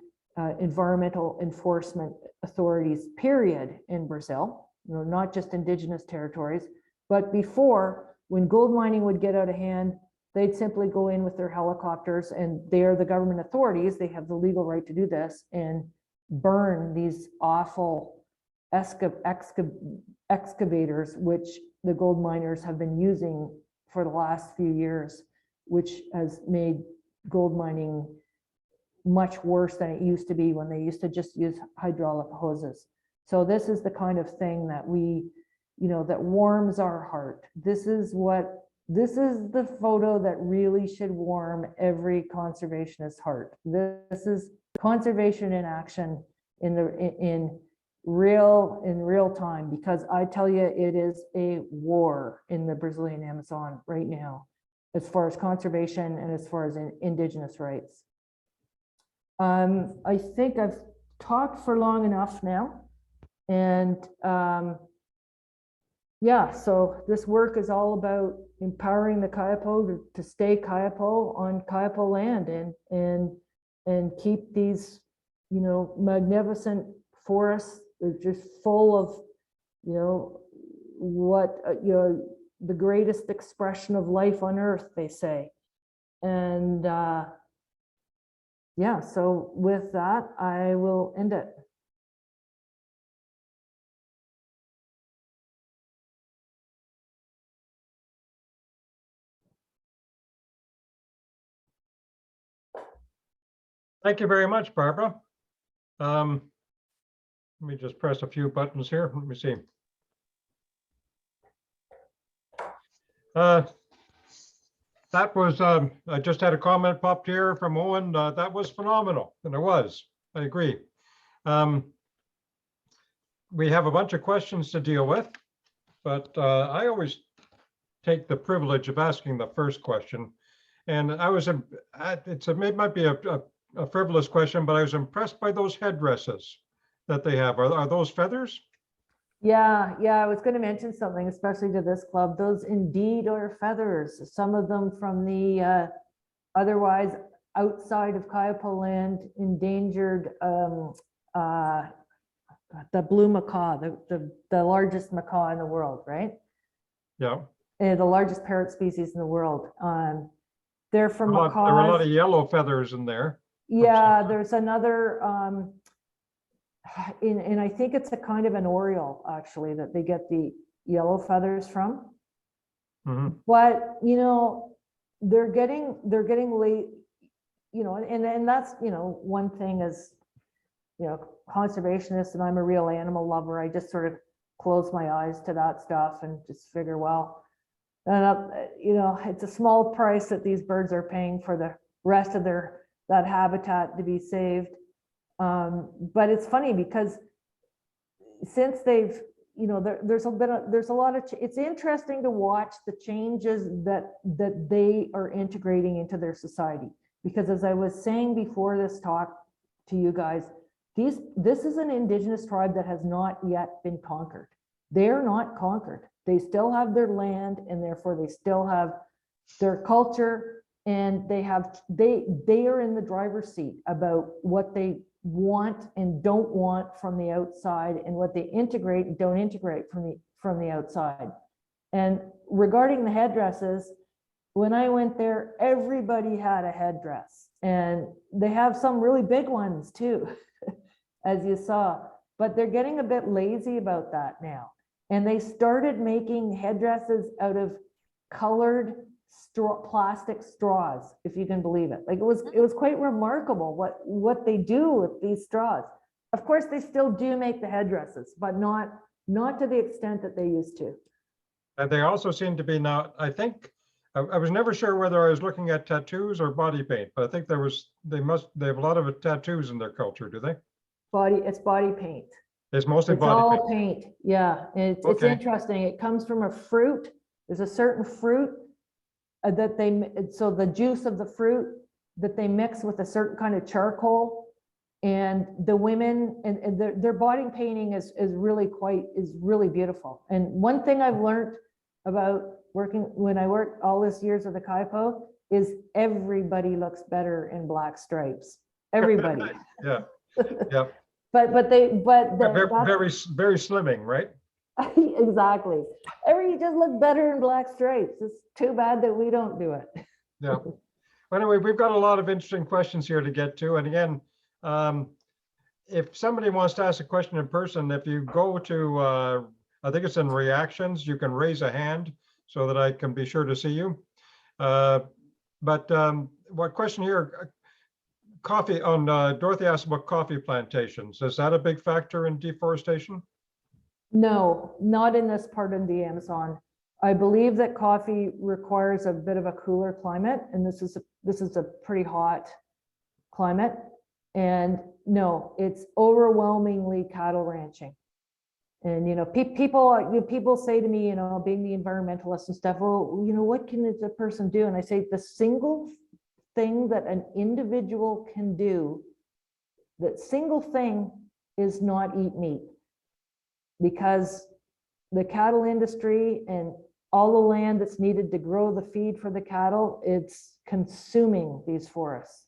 environmental enforcement authorities, period, in Brazil. You know, not just indigenous territories. But before, when gold mining would get out of hand, they'd simply go in with their helicopters, and they're the government authorities, they have the legal right to do this, and burn these awful excavators, which the gold miners have been using for the last few years, which has made gold mining much worse than it used to be when they used to just use hydraulic hoses. So this is the kind of thing that that warms our heart. This is the photo that really should warm every conservationist's heart. This is conservation in action in real time, because I tell you, it is a war in the Brazilian Amazon right now, as far as conservation and as far as indigenous rights. I think I've talked for long enough now. And yeah, so this work is all about empowering the Kayapo to stay Kayapo on Kayapo land, and keep these, magnificent forests. They're just full of, the greatest expression of life on earth, they say. And yeah, so with that, I will end it. Thank you very much, Barbara. Let me just press a few buttons here. Let me see. That was, I just had a comment popped here from Owen. That was phenomenal, and it was. I agree. We have a bunch of questions to deal with, but I always take the privilege of asking the first question. And I was, it might be a frivolous question, but I was impressed by those headdresses that they have. Are those feathers? Yeah, I was going to mention something, especially to this club. Those indeed are feathers. Some of them from the otherwise outside of Kayapo land endangered the blue macaw, the largest macaw in the world, right? Yeah. The largest parrot species in the world. They're from There macaws. were a lot of yellow feathers in there. Yeah, there's another, and I think it's a kind of an oriole actually that they get the yellow feathers from. Mhm. But you know, they're getting late, you know, and that's, you know, one thing is, you know, conservationist, and I'm a real animal lover. I just sort of close my eyes to that stuff and just figure, well, you know, it's a small price that these birds are paying for the rest of that habitat to be saved. But it's funny because since they've, you know, there's a lot of, it's interesting to watch the changes that they are integrating into their society. Because as I was saying before this talk to you guys, this is an indigenous tribe that has not yet been conquered. They're not conquered. They still have their land, and therefore they still have their culture, and they are in the driver's seat about what they want and don't want from the outside, and what they integrate and don't integrate from the outside. And regarding the headdresses, when I went there, everybody had a headdress, and they have some really big ones too, as you saw, but they're getting a bit lazy about that now. And they started making headdresses out of colored plastic straws, if you can believe it. Like it was quite remarkable what they do with these straws. Of course, they still do make the headdresses, but not to the extent that they used to. And they also seem to be now, I think, I was never sure whether I was looking at tattoos or body paint, but I think they have a lot of tattoos in their culture, do they? It's body paint. It's mostly It's body all paint. paint. Yeah, it's Okay. interesting. It comes from a fruit. There's a certain fruit that so the juice of the fruit that they mix with a certain kind of charcoal, and the women and their body painting is really beautiful. And one thing I've learned about when I worked all these years with the Kayapo is everybody looks better in black stripes. Everybody. Yeah. Yeah. But Very slimming, right? exactly. You just look better in black stripes. It's too bad that we don't do it. Yeah. Anyway, we've got a lot of interesting questions here to get to. And again, if somebody wants to ask a question in person, if you go to, I think it's in reactions, you can raise a hand so that I can be sure to see you. But what question here? Coffee on Dorothy asked about coffee plantations. Is that a big factor in deforestation? No, not in this part of the Amazon. I believe that coffee requires a bit of a cooler climate, and this is a pretty hot climate. And no, it's overwhelmingly cattle ranching. And you know, people say to me, you know, being the environmentalist and stuff, well, you know, what can a person do? And I say the single thing that an individual can do, that single thing is not eat meat, because the cattle industry and all the land that's needed to grow the feed for the cattle, it's consuming these forests.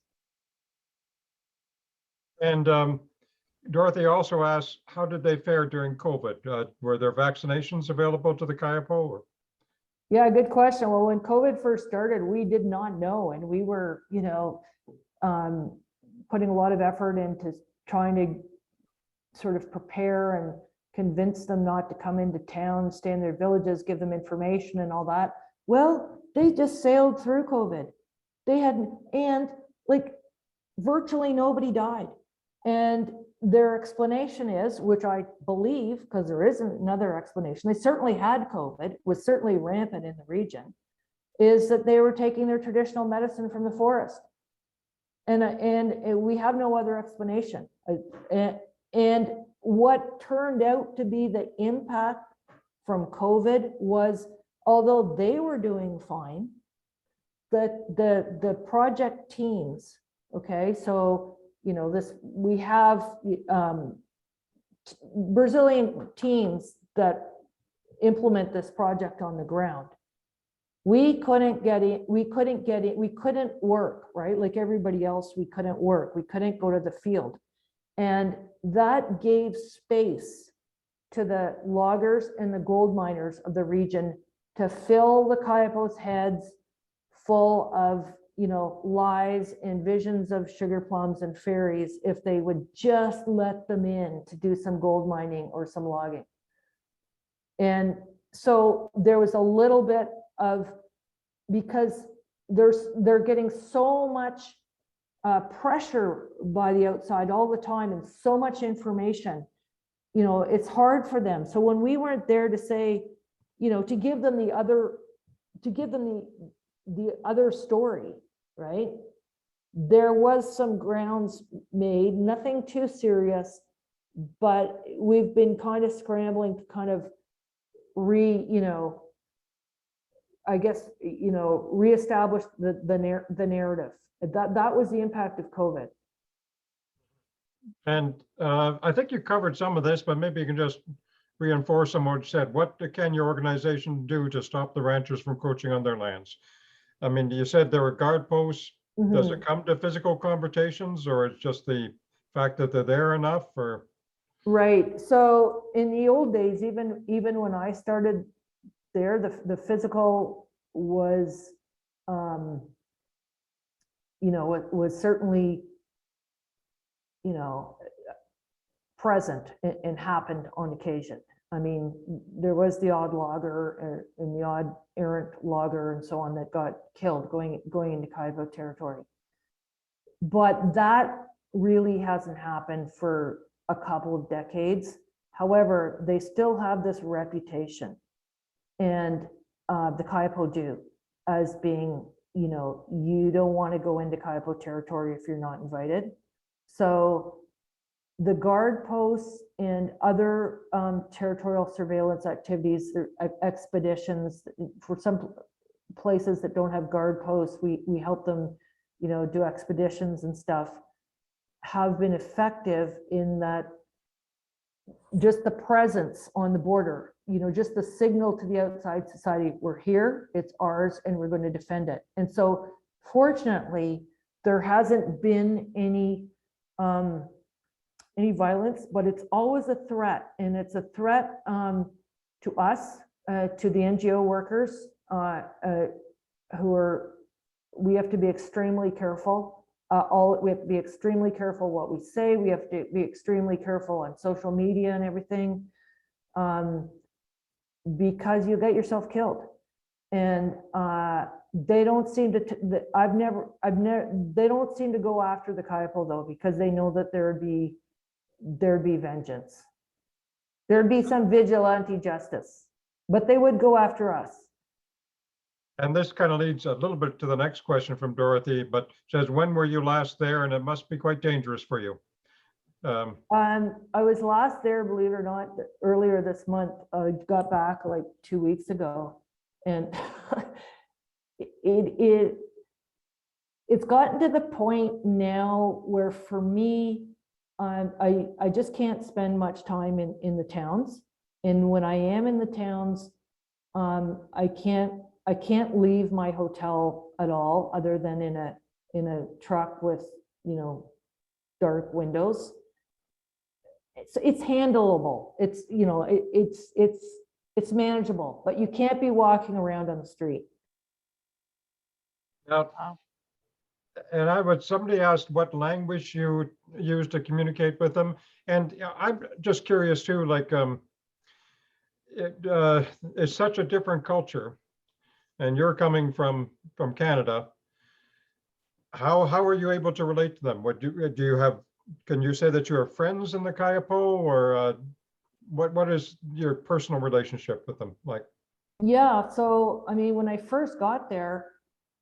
And Dorothy also asked, how did they fare during COVID? Were there vaccinations available to the Kayapo? Yeah, good question. Well, when COVID first started, we did not know, and we were, putting a lot of effort into trying to sort of prepare and convince them not to come into town, stay in their villages, give them information and all that. Well, they just sailed through COVID. They hadn't, and like virtually nobody died. And their explanation is, which I believe, because there isn't another explanation, they certainly had COVID, was certainly rampant in the region, is that they were taking their traditional medicine from the forest. And we have no other explanation. And what turned out to be the impact from COVID was, although they were doing fine, the project teams, okay, so we have Brazilian teams that implement this project on the ground. We couldn't get it, we couldn't work, right? Like everybody else, we couldn't work, we couldn't go to the field. And that gave space to the loggers and the gold miners of the region to fill the Kayapo's heads full of lies and visions of sugar plums and fairies if they would just let them in to do some gold mining or some logging. And so there was a little bit of, because they're getting so much pressure by the outside all the time and so much information, it's hard for them. So when we weren't there to say, to give them the other story, right? There was some grounds made, nothing too serious, but we've been kind of scrambling to kind of reestablish the narrative. That was the impact of COVID. And I think you covered some of this, but maybe you can just reinforce some what you said. What can your organization do to stop the ranchers from encroaching on their lands? I mean, you said there were guard posts. Mm-hmm. Does it come to physical confrontations, or it's just the fact that they're there enough? Or right. So in the old days, even when I started there, the physical was, it was certainly, present and happened on occasion. I mean, there was the odd logger and the odd errant logger and so on that got killed going into Kayapo territory. But that really hasn't happened for a couple of decades. However, they still have this reputation, and the Kayapo do, as being, you don't want to go into Kayapo territory if you're not invited. So the guard posts and other territorial surveillance activities, expeditions, for some places that don't have guard posts, we help them, do expeditions and stuff, have been effective in that just the presence on the border, just the signal to the outside society, we're here, it's ours, and we're going to defend it. And so fortunately, there hasn't been any violence, but it's always a threat, and it's a threat to us, to the NGO workers, we have to be extremely careful. We have to be extremely careful what we say. We have to be extremely careful on social media and everything, because you get yourself killed. And they don't seem to. They don't seem to go after the Kayapo though, because they know that there'd be vengeance. There'd be some vigilante justice, but they would go after us. And this kind of leads a little bit to the next question from Dorothy, but says, when were you last there? And it must be quite dangerous for you. I was last there, believe it or not, earlier this month. I got back like 2 weeks ago, and it's gotten to the point now where, for me, I just can't spend much time in the towns. And when I am in the towns, I can't leave my hotel at all, other than in a truck with, dark windows. It's handleable. It's it's manageable, but you can't be walking around on the street. Now, Wow. and somebody asked what language you use to communicate with them. And I'm just curious too, like, it's such a different culture and you're coming from Canada. How are you able to relate to them? What do you have, can you say that you are friends in the Kayapo, or what is your personal relationship with them like? Yeah, so I mean, when I first got there,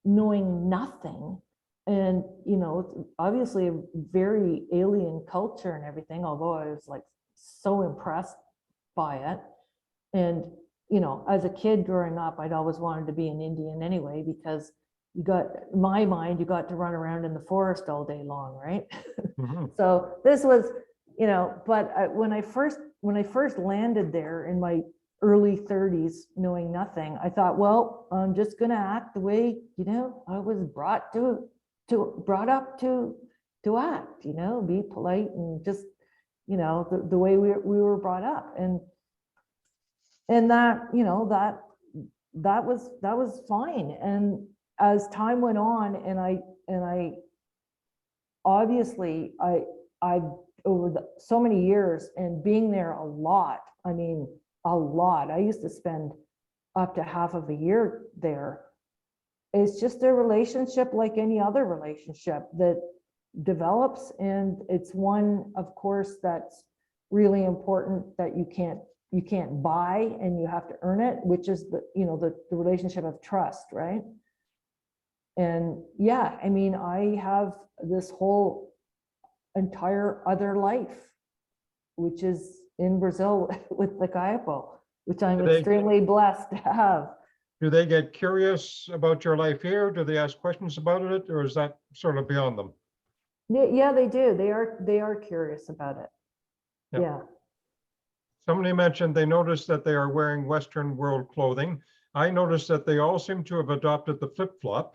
knowing nothing, and you know, it's obviously a very alien culture and everything, although I was like so impressed by it. And you know, as a kid growing up, I'd always wanted to be an Indian anyway, because you got, in my mind, you got to run around in the forest all day long, right? Mhm. So this was, you know, but when I first landed there in my early 30s, knowing nothing, I thought, well, I'm just gonna act the way, you know, I was brought up to act, you know, be polite and just, you know, the way we were brought up. And that, you know, that was fine. And as time went on, and I obviously I over so many years and being there a lot, I mean, a lot. I used to spend up to half of a year there. It's just a relationship like any other relationship that develops, and it's one, of course, that's really important, that you can't buy and you have to earn it, which is the, you know, the relationship of trust, right? And yeah, I mean, I have this whole entire other life, which is in Brazil with the Kayapo, which I'm extremely blessed to have. Do they get curious about your life here? Do they ask questions about it, or is that sort of beyond them? Yeah, they do. They are curious about it. Yep. Yeah. Somebody mentioned they noticed that they are wearing Western world clothing. I noticed that they all seem to have adopted the flip-flop.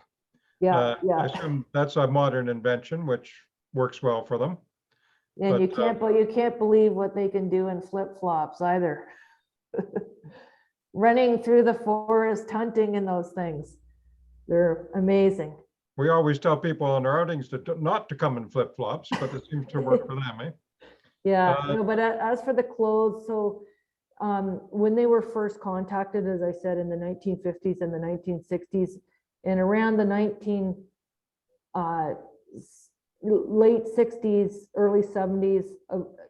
Yeah, I yeah. assume that's a modern invention, which works well for them. And But, you can't believe what they can do in flip-flops either. Running through the forest, hunting in those things. They're amazing. we always tell people on our outings not to come in flip-flops, but it seems to work for them, eh? Yeah, no, but as for the clothes, so when they were first contacted, as I said, in the 1950s and the 1960s, and around the late 60s, early 70s,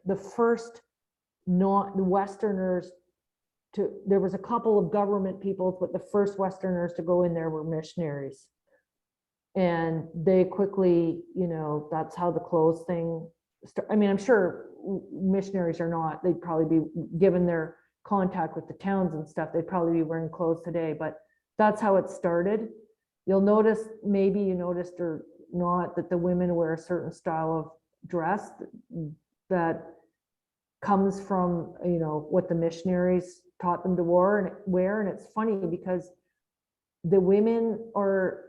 the first Westerners there was a couple of government people, but the first Westerners to go in there were missionaries. And they quickly, you know, that's how the clothes thing I mean, I'm sure missionaries are not, they'd probably be, given their contact with the towns and stuff, they'd probably be wearing clothes today, but that's how it started. You'll notice, maybe you noticed or not, that the women wear a certain style of dress that comes from, you know, what the missionaries taught them to wear. And it's funny because the women are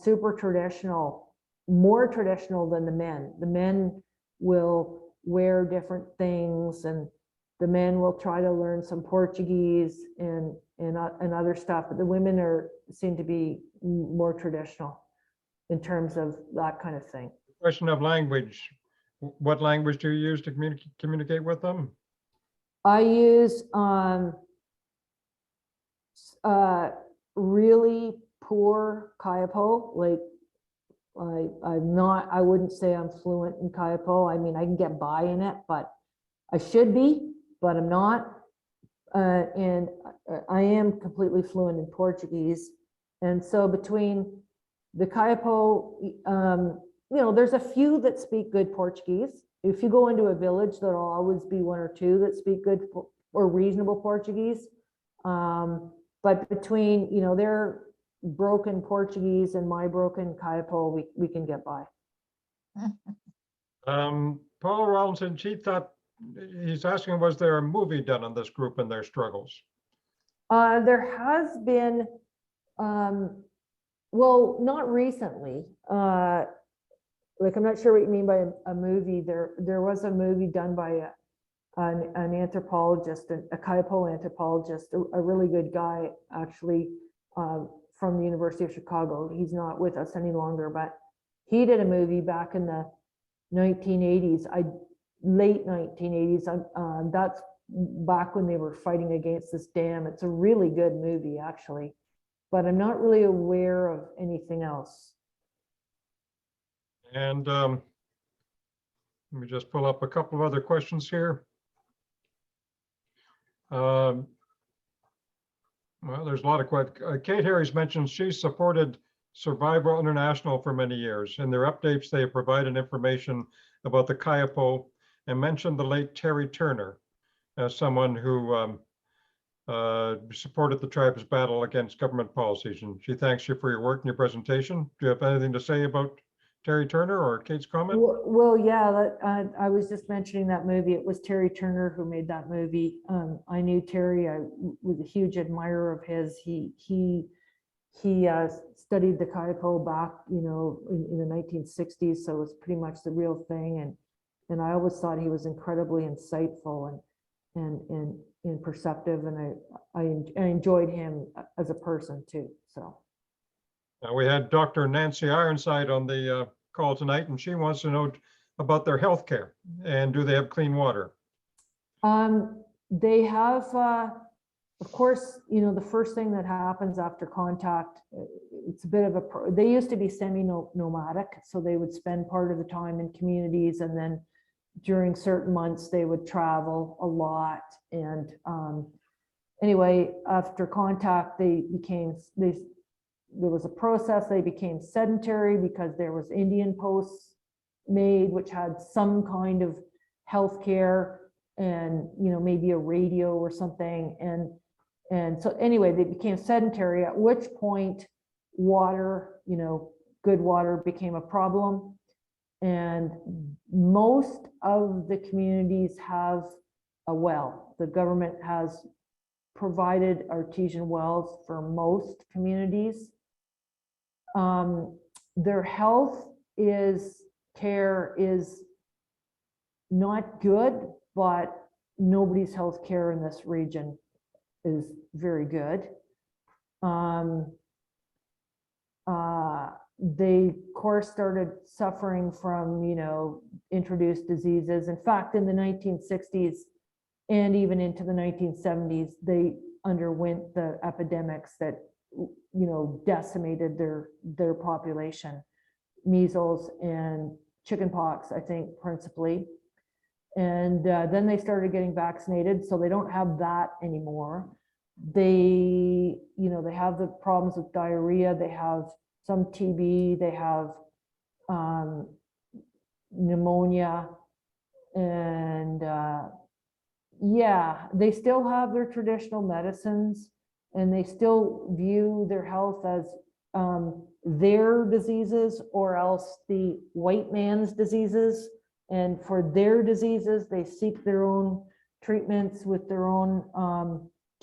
super traditional, more traditional than the men. The men will wear different things, and the men will try to learn some Portuguese and other stuff, but the women seem to be more traditional in terms of that kind of thing. Question of language. What language do you use to communicate with them? I use really poor Kayapo. Like I wouldn't say I'm fluent in Kayapo. I mean, I can get by in it, but I should be, but I'm not. And I am completely fluent in Portuguese. And so between the Kayapo, you know, there's a few that speak good Portuguese. If you go into a village, there'll always be one or two that speak good or reasonable Portuguese. But between, you know, their broken Portuguese and my broken Kayapo, we can get by. Paul Rollinson, he's asking, was there a movie done on this group and their struggles? There has been, well, not recently. Like, I'm not sure what you mean by a movie. There was a movie done by an anthropologist, a Kayapo anthropologist, a really good guy, actually, from the University of Chicago. He's not with us any longer, but he did a movie back in the 1980s, late 1980s. That's back when they were fighting against this dam. It's a really good movie, actually, but I'm not really aware of anything else. And let me just pull up a couple of other questions here. Well, there's a lot of questions. Kate Harris mentioned she supported Survival International for many years. In their updates, they have provided information about the Kayapo and mentioned the late Terry Turner as someone who supported the tribe's battle against government policies. And she thanks you for your work and your presentation. Do you have anything to say about Terry Turner or Kate's comment? Well, yeah, I was just mentioning that movie. It was Terry Turner who made that movie. I knew Terry. I was a huge admirer of his. He studied the Kayapo back, in the 1960s, so it was pretty much the real thing. And I always thought he was incredibly insightful and perceptive, and I enjoyed him as a person too. So. We had Dr. Nancy Ironside on the call tonight, and she wants to know about their health care and do they have clean water? They have, of course, the first thing that happens after contact, it's a bit of they used to be semi-nomadic, so they would spend part of the time in communities, and then during certain months they would travel a lot. And anyway, after contact, there was a process. They became sedentary because there was Indian posts made, which had some kind of health care and, maybe a radio or something. And so anyway, they became sedentary, at which point water, good water became a problem. And most of the communities have a well. The government has provided artesian wells for most communities. Their health care is not good, but nobody's health care in this region is very good. They, of course, started suffering from, introduced diseases. In fact, in the 1960s and even into the 1970s, they underwent the epidemics that, decimated their population, measles and chickenpox, I think, principally. And then they started getting vaccinated, so they don't have that anymore. They, they have the problems with diarrhea. They have some TB. They have pneumonia, and yeah, they still have their traditional medicines, and they still view their health as their diseases or else the white man's diseases. And for their diseases, they seek their own treatments with their own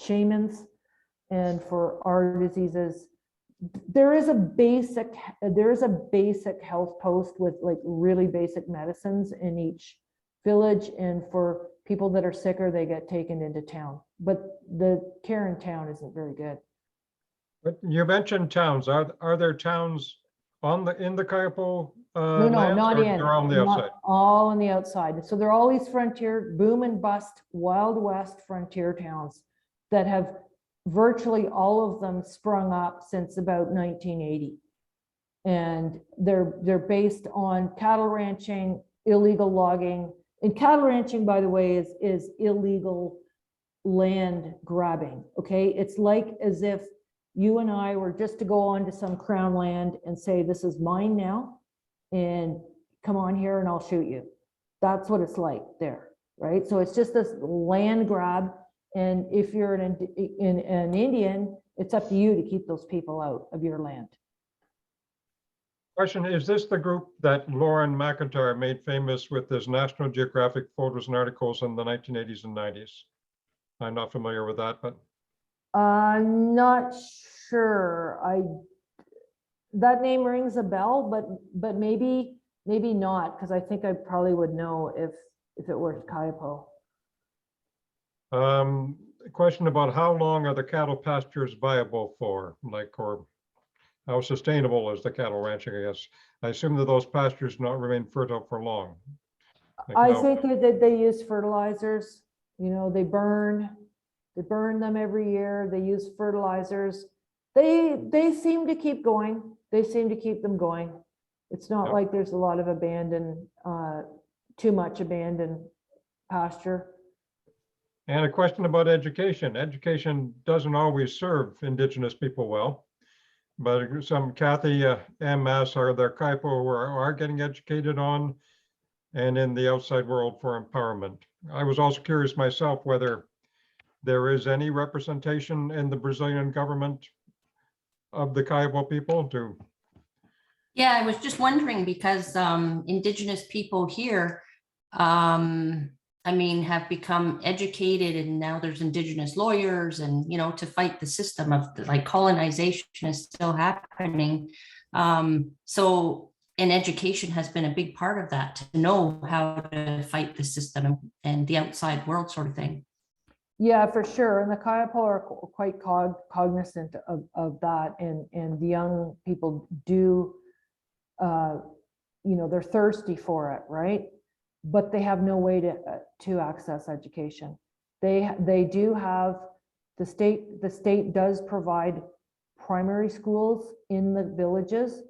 shamans. And for our diseases, there is a basic health post with like really basic medicines in each village. And for people that are sicker, they get taken into town. But the care in town isn't very good. But you mentioned towns. Are there towns in the Kayapo No, not in. they're on the outside? All on the outside. So they're all these frontier, boom and bust, Wild West frontier towns that have virtually all of them sprung up since about 1980. And they're based on cattle ranching, illegal logging. And cattle ranching, by the way, is illegal land grabbing. Okay, it's like as if you and I were just to go on to some crown land and say, this is mine now, and come on here and I'll shoot you. That's what it's like there, right? So it's just this land grab. And if you're an Indian, it's up to you to keep those people out of your land. Question, is this the group that Lauren McIntyre made famous with his National Geographic photos and articles in the 1980s and 90s? I'm not familiar with that, but. I'm not sure. That name rings a bell, but maybe not, because I think I probably would know if it were Kayapo. A question about how long are the cattle pastures viable for, like, or how sustainable is the cattle ranching, I guess? I assume that those pastures not remain fertile for long. Like I how- think that they use fertilizers, you know, they burn them every year. They use fertilizers. They seem to keep going. They seem to keep them going. It's not Yep. like there's a lot of abandoned, too much abandoned pasture. And a question about education. Education doesn't always serve Indigenous people well. But some Kathy MS are there Kayapo who are getting educated on and in the outside world for empowerment. I was also curious myself whether there is any representation in the Brazilian government of the Kayapo people to. Yeah, I was just wondering because Indigenous people here, I mean, have become educated, and now there's Indigenous lawyers, and you know, to fight the system of like colonization is still happening. So, and education has been a big part of that, to know how to fight the system and the outside world sort of thing. Yeah, for sure. And the Kayapo are quite cognizant of that. And the young people do, you know, they're thirsty for it, right? But they have no way to access education. They do have, the state does provide primary schools in the villages,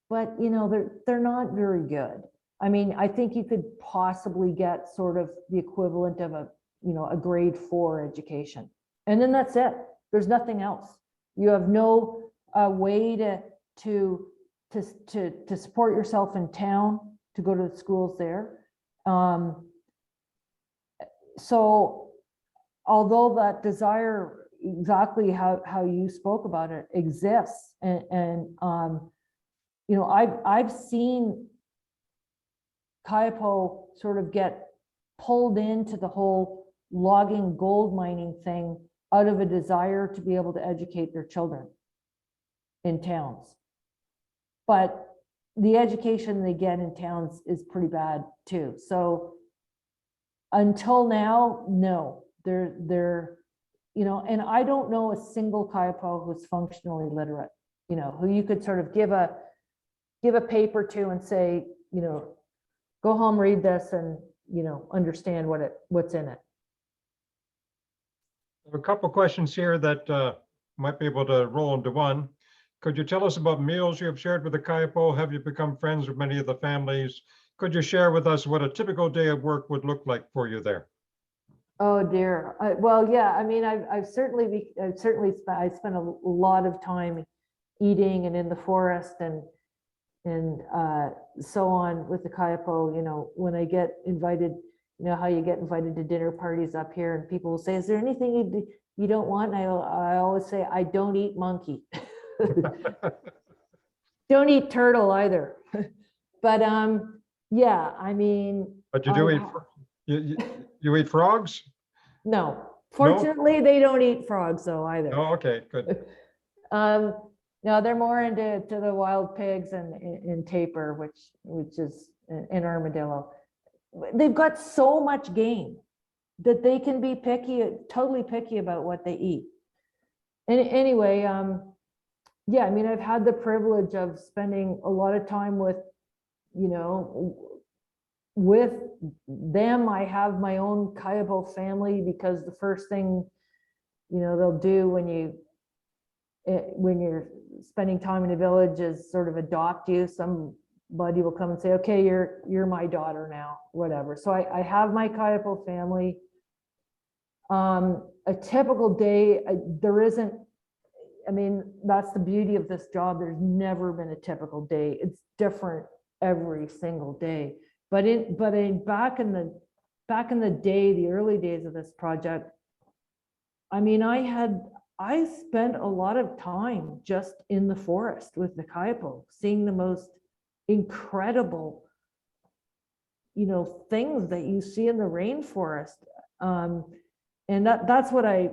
but you know, they're not very good. I mean, I think you could possibly get sort of the equivalent of a, you know, a grade 4 education. And then that's it. There's nothing else. You have no way to support yourself in town, to go to the schools there. So although that desire, exactly how you spoke about it, exists, and you know, I've seen Kayapo sort of get pulled into the whole logging, gold mining thing out of a desire to be able to educate their children in towns. But the education they get in towns is pretty bad too. So until now, no, they're, you know, and I don't know a single Kayapo who's functionally literate, you know, who you could sort of give a paper to and say, you know, go home, read this, and, you know, understand what's in it. I have a couple questions here that might be able to roll into one. Could you tell us about meals you have shared with the Kayapo? Have you become friends with many of the families? Could you share with us what a typical day of work would look like for you there? Oh dear. Well, yeah. I mean, I spent a lot of time eating and in the forest and so on with the Kayapo. You know, when I get invited, you know how you get invited to dinner parties up here, and people will say, "Is there anything you don't want?" And I always say, "I don't eat monkey." Don't eat turtle either. But yeah, I mean. But you do you eat frogs? No, fortunately, they don't eat frogs though either. Oh, okay, good. No, they're more into the wild pigs and tapir, which is an armadillo. They've got so much game that they can be totally picky about what they eat. And anyway, yeah, I mean, I've had the privilege of spending a lot of time with, you know, with them. I have my own Kayapo family, because the first thing, you know, they'll do when you're spending time in a village is sort of adopt you. Somebody will come and say, okay, you're my daughter now, whatever. So I have my Kayapo family. A typical day, there isn't, I mean, that's the beauty of this job. There's never been a typical day. It's different every single day. But back in the day, the early days of this project, I mean, I spent a lot of time just in the forest with the Kayapo, seeing the most incredible, you know, things that you see in the rainforest. And that's what I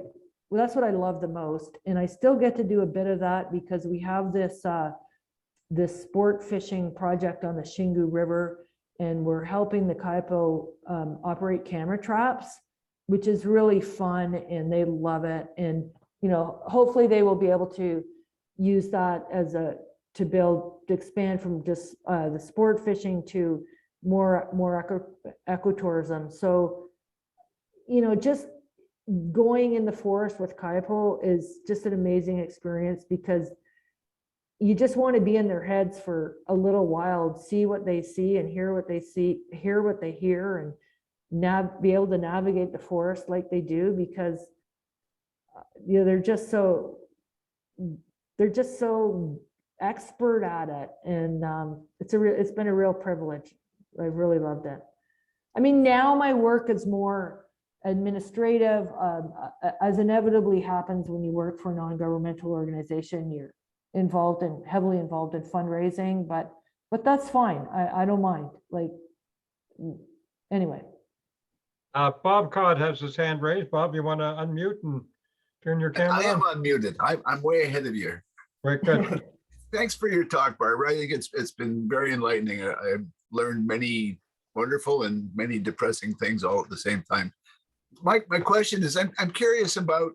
love the most. And I still get to do a bit of that because we have this sport fishing project on the Xingu River, and we're helping the Kayapo operate camera traps. which is really fun, and they love it. And, you know, hopefully they will be able to use that as to expand from just the sport fishing to more ecotourism. So, you know, just going in the forest with Kayapo is just an amazing experience, because you just want to be in their heads for a little while, see what they see and hear what they see, hear what they hear, and be able to navigate the forest like they do, because you know, they're just so expert at it. And it's been a real privilege. I've really loved it. I mean, now my work is more administrative, as inevitably happens when you work for a non-governmental organization. You're heavily involved in fundraising, but that's fine. I don't mind. Like, anyway. Bob Codd has his hand raised. Bob, you want to unmute and turn your camera I am on? unmuted. I'm way ahead of you. Very good. Thanks for your talk, Barbara. I think it's been very enlightening. I've learned many wonderful and many depressing things all at the same time. My question is, I'm curious about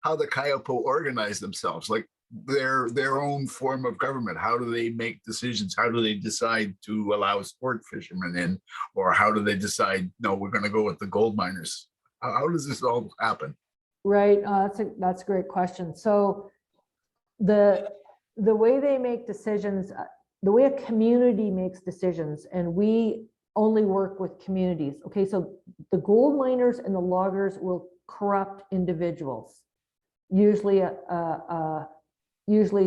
how the Kayapo organize themselves, like their own form of government. How do they make decisions? How do they decide to allow sport fishermen in? Or how do they decide, no, we're going to go with the gold miners? How does this all happen? Right, that's a great question. So the way they make decisions, the way a community makes decisions, and we only work with communities. Okay, so the gold miners and the loggers will corrupt individuals, usually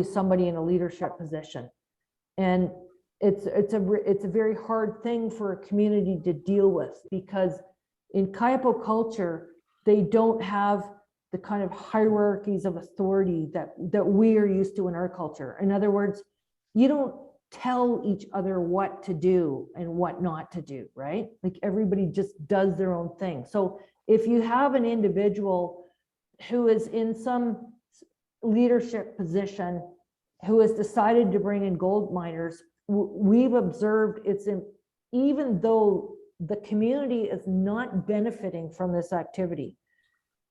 somebody in a leadership position, and it's a very hard thing for a community to deal with, because in Kayapo culture they don't have the kind of hierarchies of authority that we are used to in our culture. In other words, you don't tell each other what to do and what not to do, right? Like, everybody just does their own thing. So if you have an individual who is in some leadership position who has decided to bring in gold miners, we've observed even though the community is not benefiting from this activity,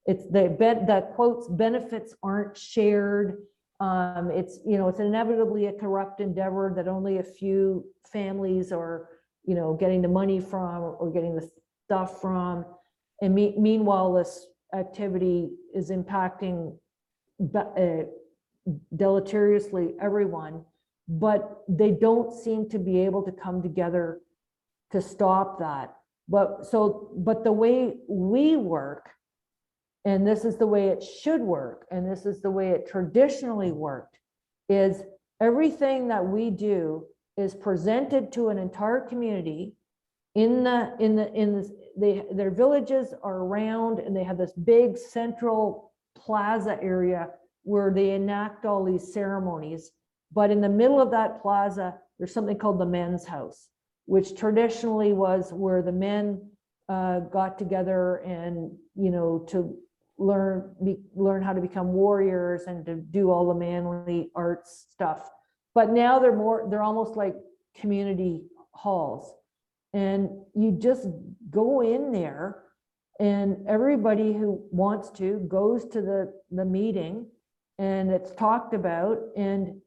that quotes benefits aren't shared. It's inevitably a corrupt endeavor that only a few families are, getting the money from or getting the stuff from. And meanwhile, this activity is impacting deleteriously everyone, but they don't seem to be able to come together to stop that. But the way we work, and this is the way it should work, and this is the way it traditionally worked, is everything that we do is presented to an entire community their villages are around, and they have this big central plaza area where they enact all these ceremonies. But in the middle of that plaza, there's something called the men's house, which traditionally was where the men got together and, to learn how to become warriors and to do all the manly arts stuff. But now they're almost like community halls, and you just go in there, and everybody who wants to goes to the meeting, and it's talked about. And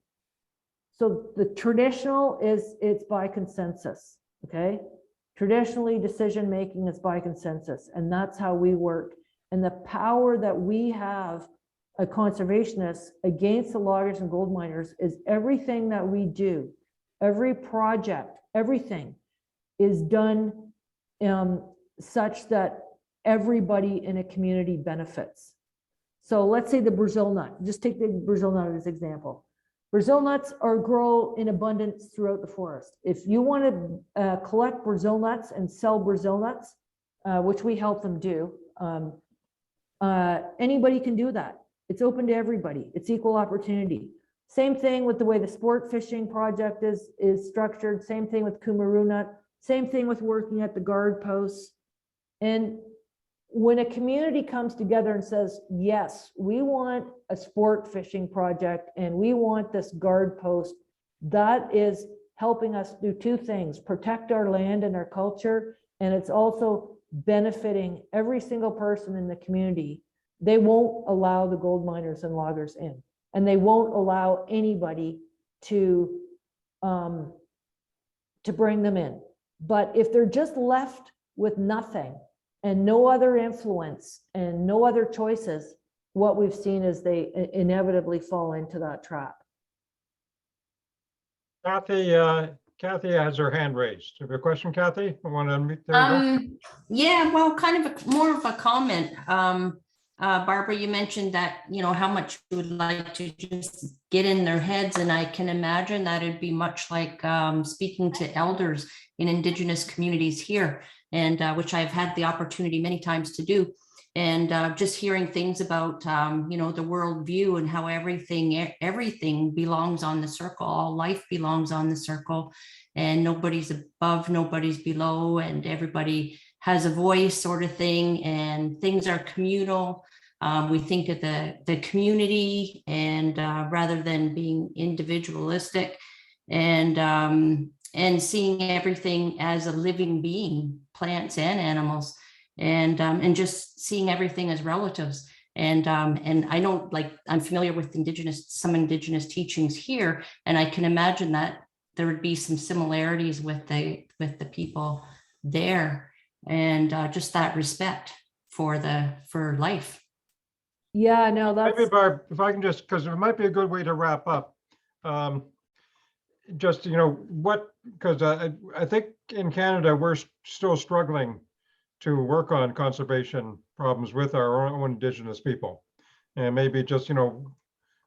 so the traditional it's by consensus. Okay, traditionally decision making is by consensus, and that's how we work. And the power that we have, a conservationist, against the loggers and gold miners is everything that we do, every project, everything is done such that everybody in a community benefits. So let's say the Brazil nut, just take the Brazil nut as example. Brazil nuts grow in abundance throughout the forest. If you want to collect Brazil nuts and sell Brazil nuts, which we help them do, anybody can do that. It's open to everybody. It's equal opportunity. Same thing with the way the sport fishing project is structured. Same thing with Kumaru nut. Same thing with working at the guard posts. And when a community comes together and says, yes, we want a sport fishing project and we want this guard post, that is helping us do two things: protect our land and our culture, and it's also benefiting every single person in the community, they won't allow the gold miners and loggers in, and they won't allow anybody to bring them in. But if they're just left with nothing and no other influence and no other choices, what we've seen is they inevitably fall into that trap. Kathy has her hand raised. You have a question, Kathy? I want to unmute. There you go. Yeah, well, kind of more of a comment. Barbara, you mentioned that, how much you would like to just get in their heads. And I can imagine that it'd be much like speaking to elders in Indigenous communities here, and which I've had the opportunity many times to do. And just hearing things about, the world view and how everything belongs on the circle, all life belongs on the circle, and nobody's above, nobody's below, and everybody has a voice, sort of thing, and things are communal. We think of the community, and rather than being individualistic, and seeing everything as a living being, plants and animals, and just seeing everything as relatives. And I know, like, I'm familiar with some indigenous teachings here, and I can imagine that there would be some similarities with the people there, and just that respect for life. Yeah, no, that's Maybe Barb, if I can just, because it might be a good way to wrap up. Just, because I think in Canada, we're still struggling to work on conservation problems with our own Indigenous people. And maybe just,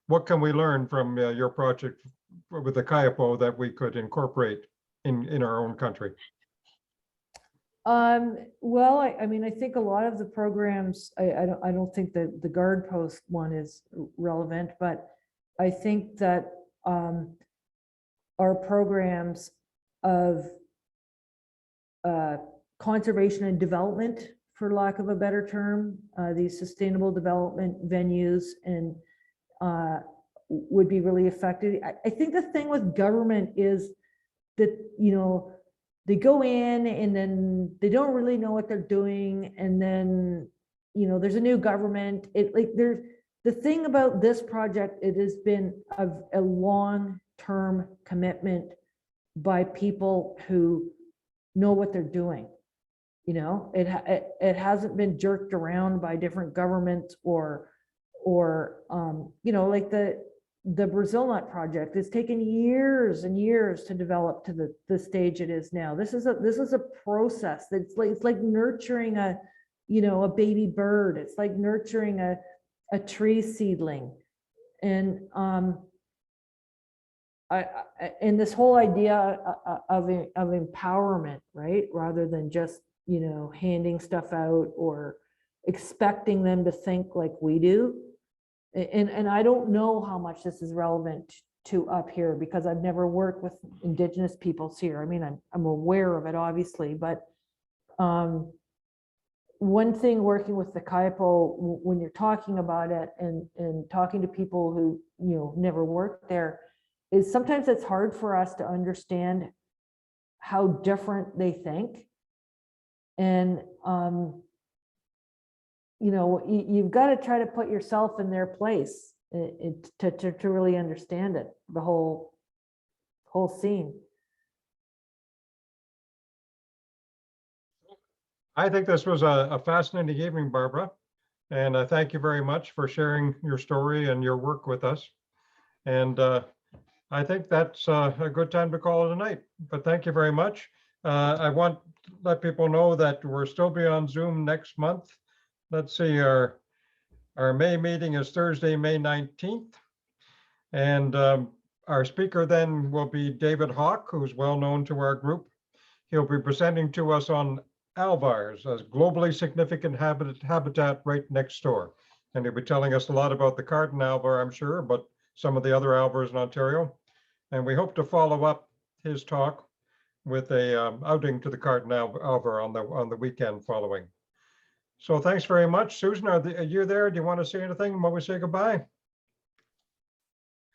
what can we learn from your project with the Kayapo that we could incorporate in our own country? well, I mean, I think a lot of the programs, I don't think that the guard post one is relevant, but I think that our programs of conservation and development, for lack of a better term, these sustainable development venues, and would be really effective. I think the thing with government is that, they go in and then they don't really know what they're doing. And then, there's a new government. The thing about this project, it has been a long-term commitment by people who know what they're doing. It hasn't been jerked around by different governments or like the Brazil nut project. It's taken years and years to develop to the stage it is now. This is a process that's it's like nurturing a baby bird. It's like nurturing a tree seedling. And and this whole idea of empowerment, right? Rather than just, handing stuff out or expecting them to think like we do. And I don't know how much this is relevant to up here, because I've never worked with Indigenous peoples here. I mean, I'm aware of it, obviously, but one thing working with the Kayapo, when you're talking about it and talking to people who, never worked there, is sometimes it's hard for us to understand how different they think. And you've got to try to put yourself in their place to really understand it, the whole scene. I think this was a fascinating evening, Barbara. And I thank you very much for sharing your story and your work with us. And I think that's a good time to call it a night. But thank you very much. I want to let people know that we'll still be on Zoom next month. Let's see, our May meeting is Thursday, May 19th. And our speaker then will be David Hawk, who's well known to our group. He'll be presenting to us on alvars, a globally significant habitat right next door. And he'll be telling us a lot about the Carden alvar, I'm sure, but some of the other alvars in Ontario. And we hope to follow up his talk with a outing to the Carden alvar on the weekend following. So thanks very much. Susan, are you there? Do you want to say anything while we say goodbye?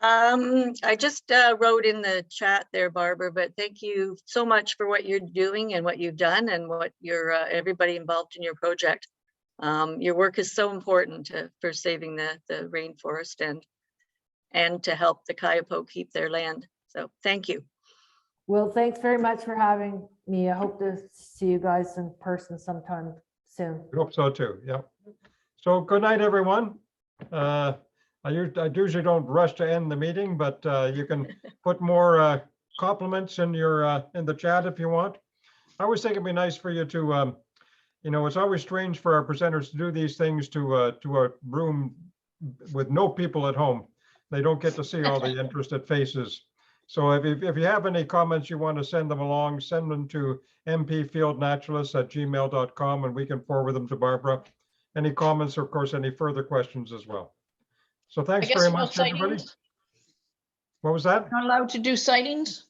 I just wrote in the chat there, Barbara, but thank you so much for what you're doing and what you've done and what you're everybody involved in your project. Your work is so important for saving the rainforest and to help the Kayapo keep their land. So thank you. Well, thanks very much for having me. I hope to see you guys in person sometime soon. I hope so too. Yep. So good night, everyone. I usually don't rush to end the meeting, but you can put more compliments in your in the chat if you want. I always think it'd be nice for you to, you know, it's always strange for our presenters to do these things to a room with no people at home. They don't get to see all the interested faces. So if you have any comments you want to send them along, send them to mpfieldnaturalists@gmail.com and we can forward them to Barbara. Any comments, or of course, any further questions as well. So thanks very much, everybody. What was that? Not allowed to do sightings?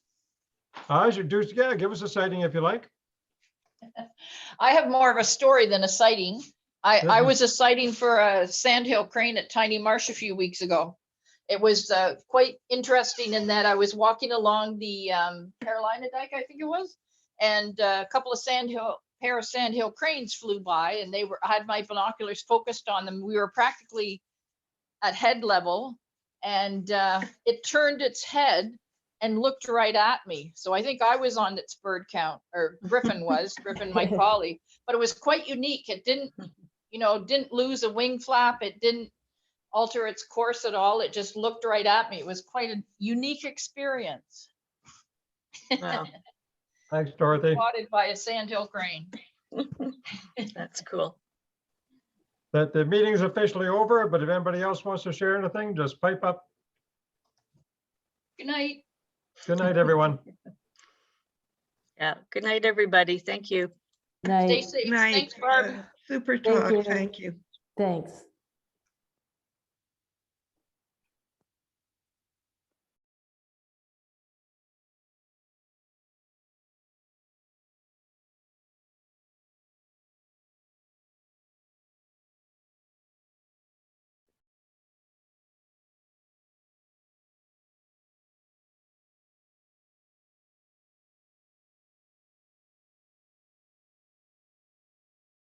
I should do, yeah, give us a sighting if you like. I have more of a story than a sighting. I Mhm. was a sighting for a sandhill crane at Tiny Marsh a few weeks ago. It was quite interesting in that I was walking along the Carolina Dike, I think it was, and a couple of pair of sandhill cranes flew by, and I had my binoculars focused on them. We were practically at head level, and it turned its head and looked right at me. So I think I was on its bird count, or Griffin, my collie, but it was quite unique. It didn't, didn't lose a wing flap. It didn't alter its course at all. It just looked right at me. It was quite a unique experience. Wow, Thanks, Dorothy. Spotted by a sandhill crane. that's cool. That the meeting's officially over, but if anybody else wants to share anything, just pipe up. Good night. Good night, everyone. Yeah. Good night, everybody. Thank you. Stay Night. safe. Night. Thanks, Barb. Super Thank talk. you. Thank you. Thanks.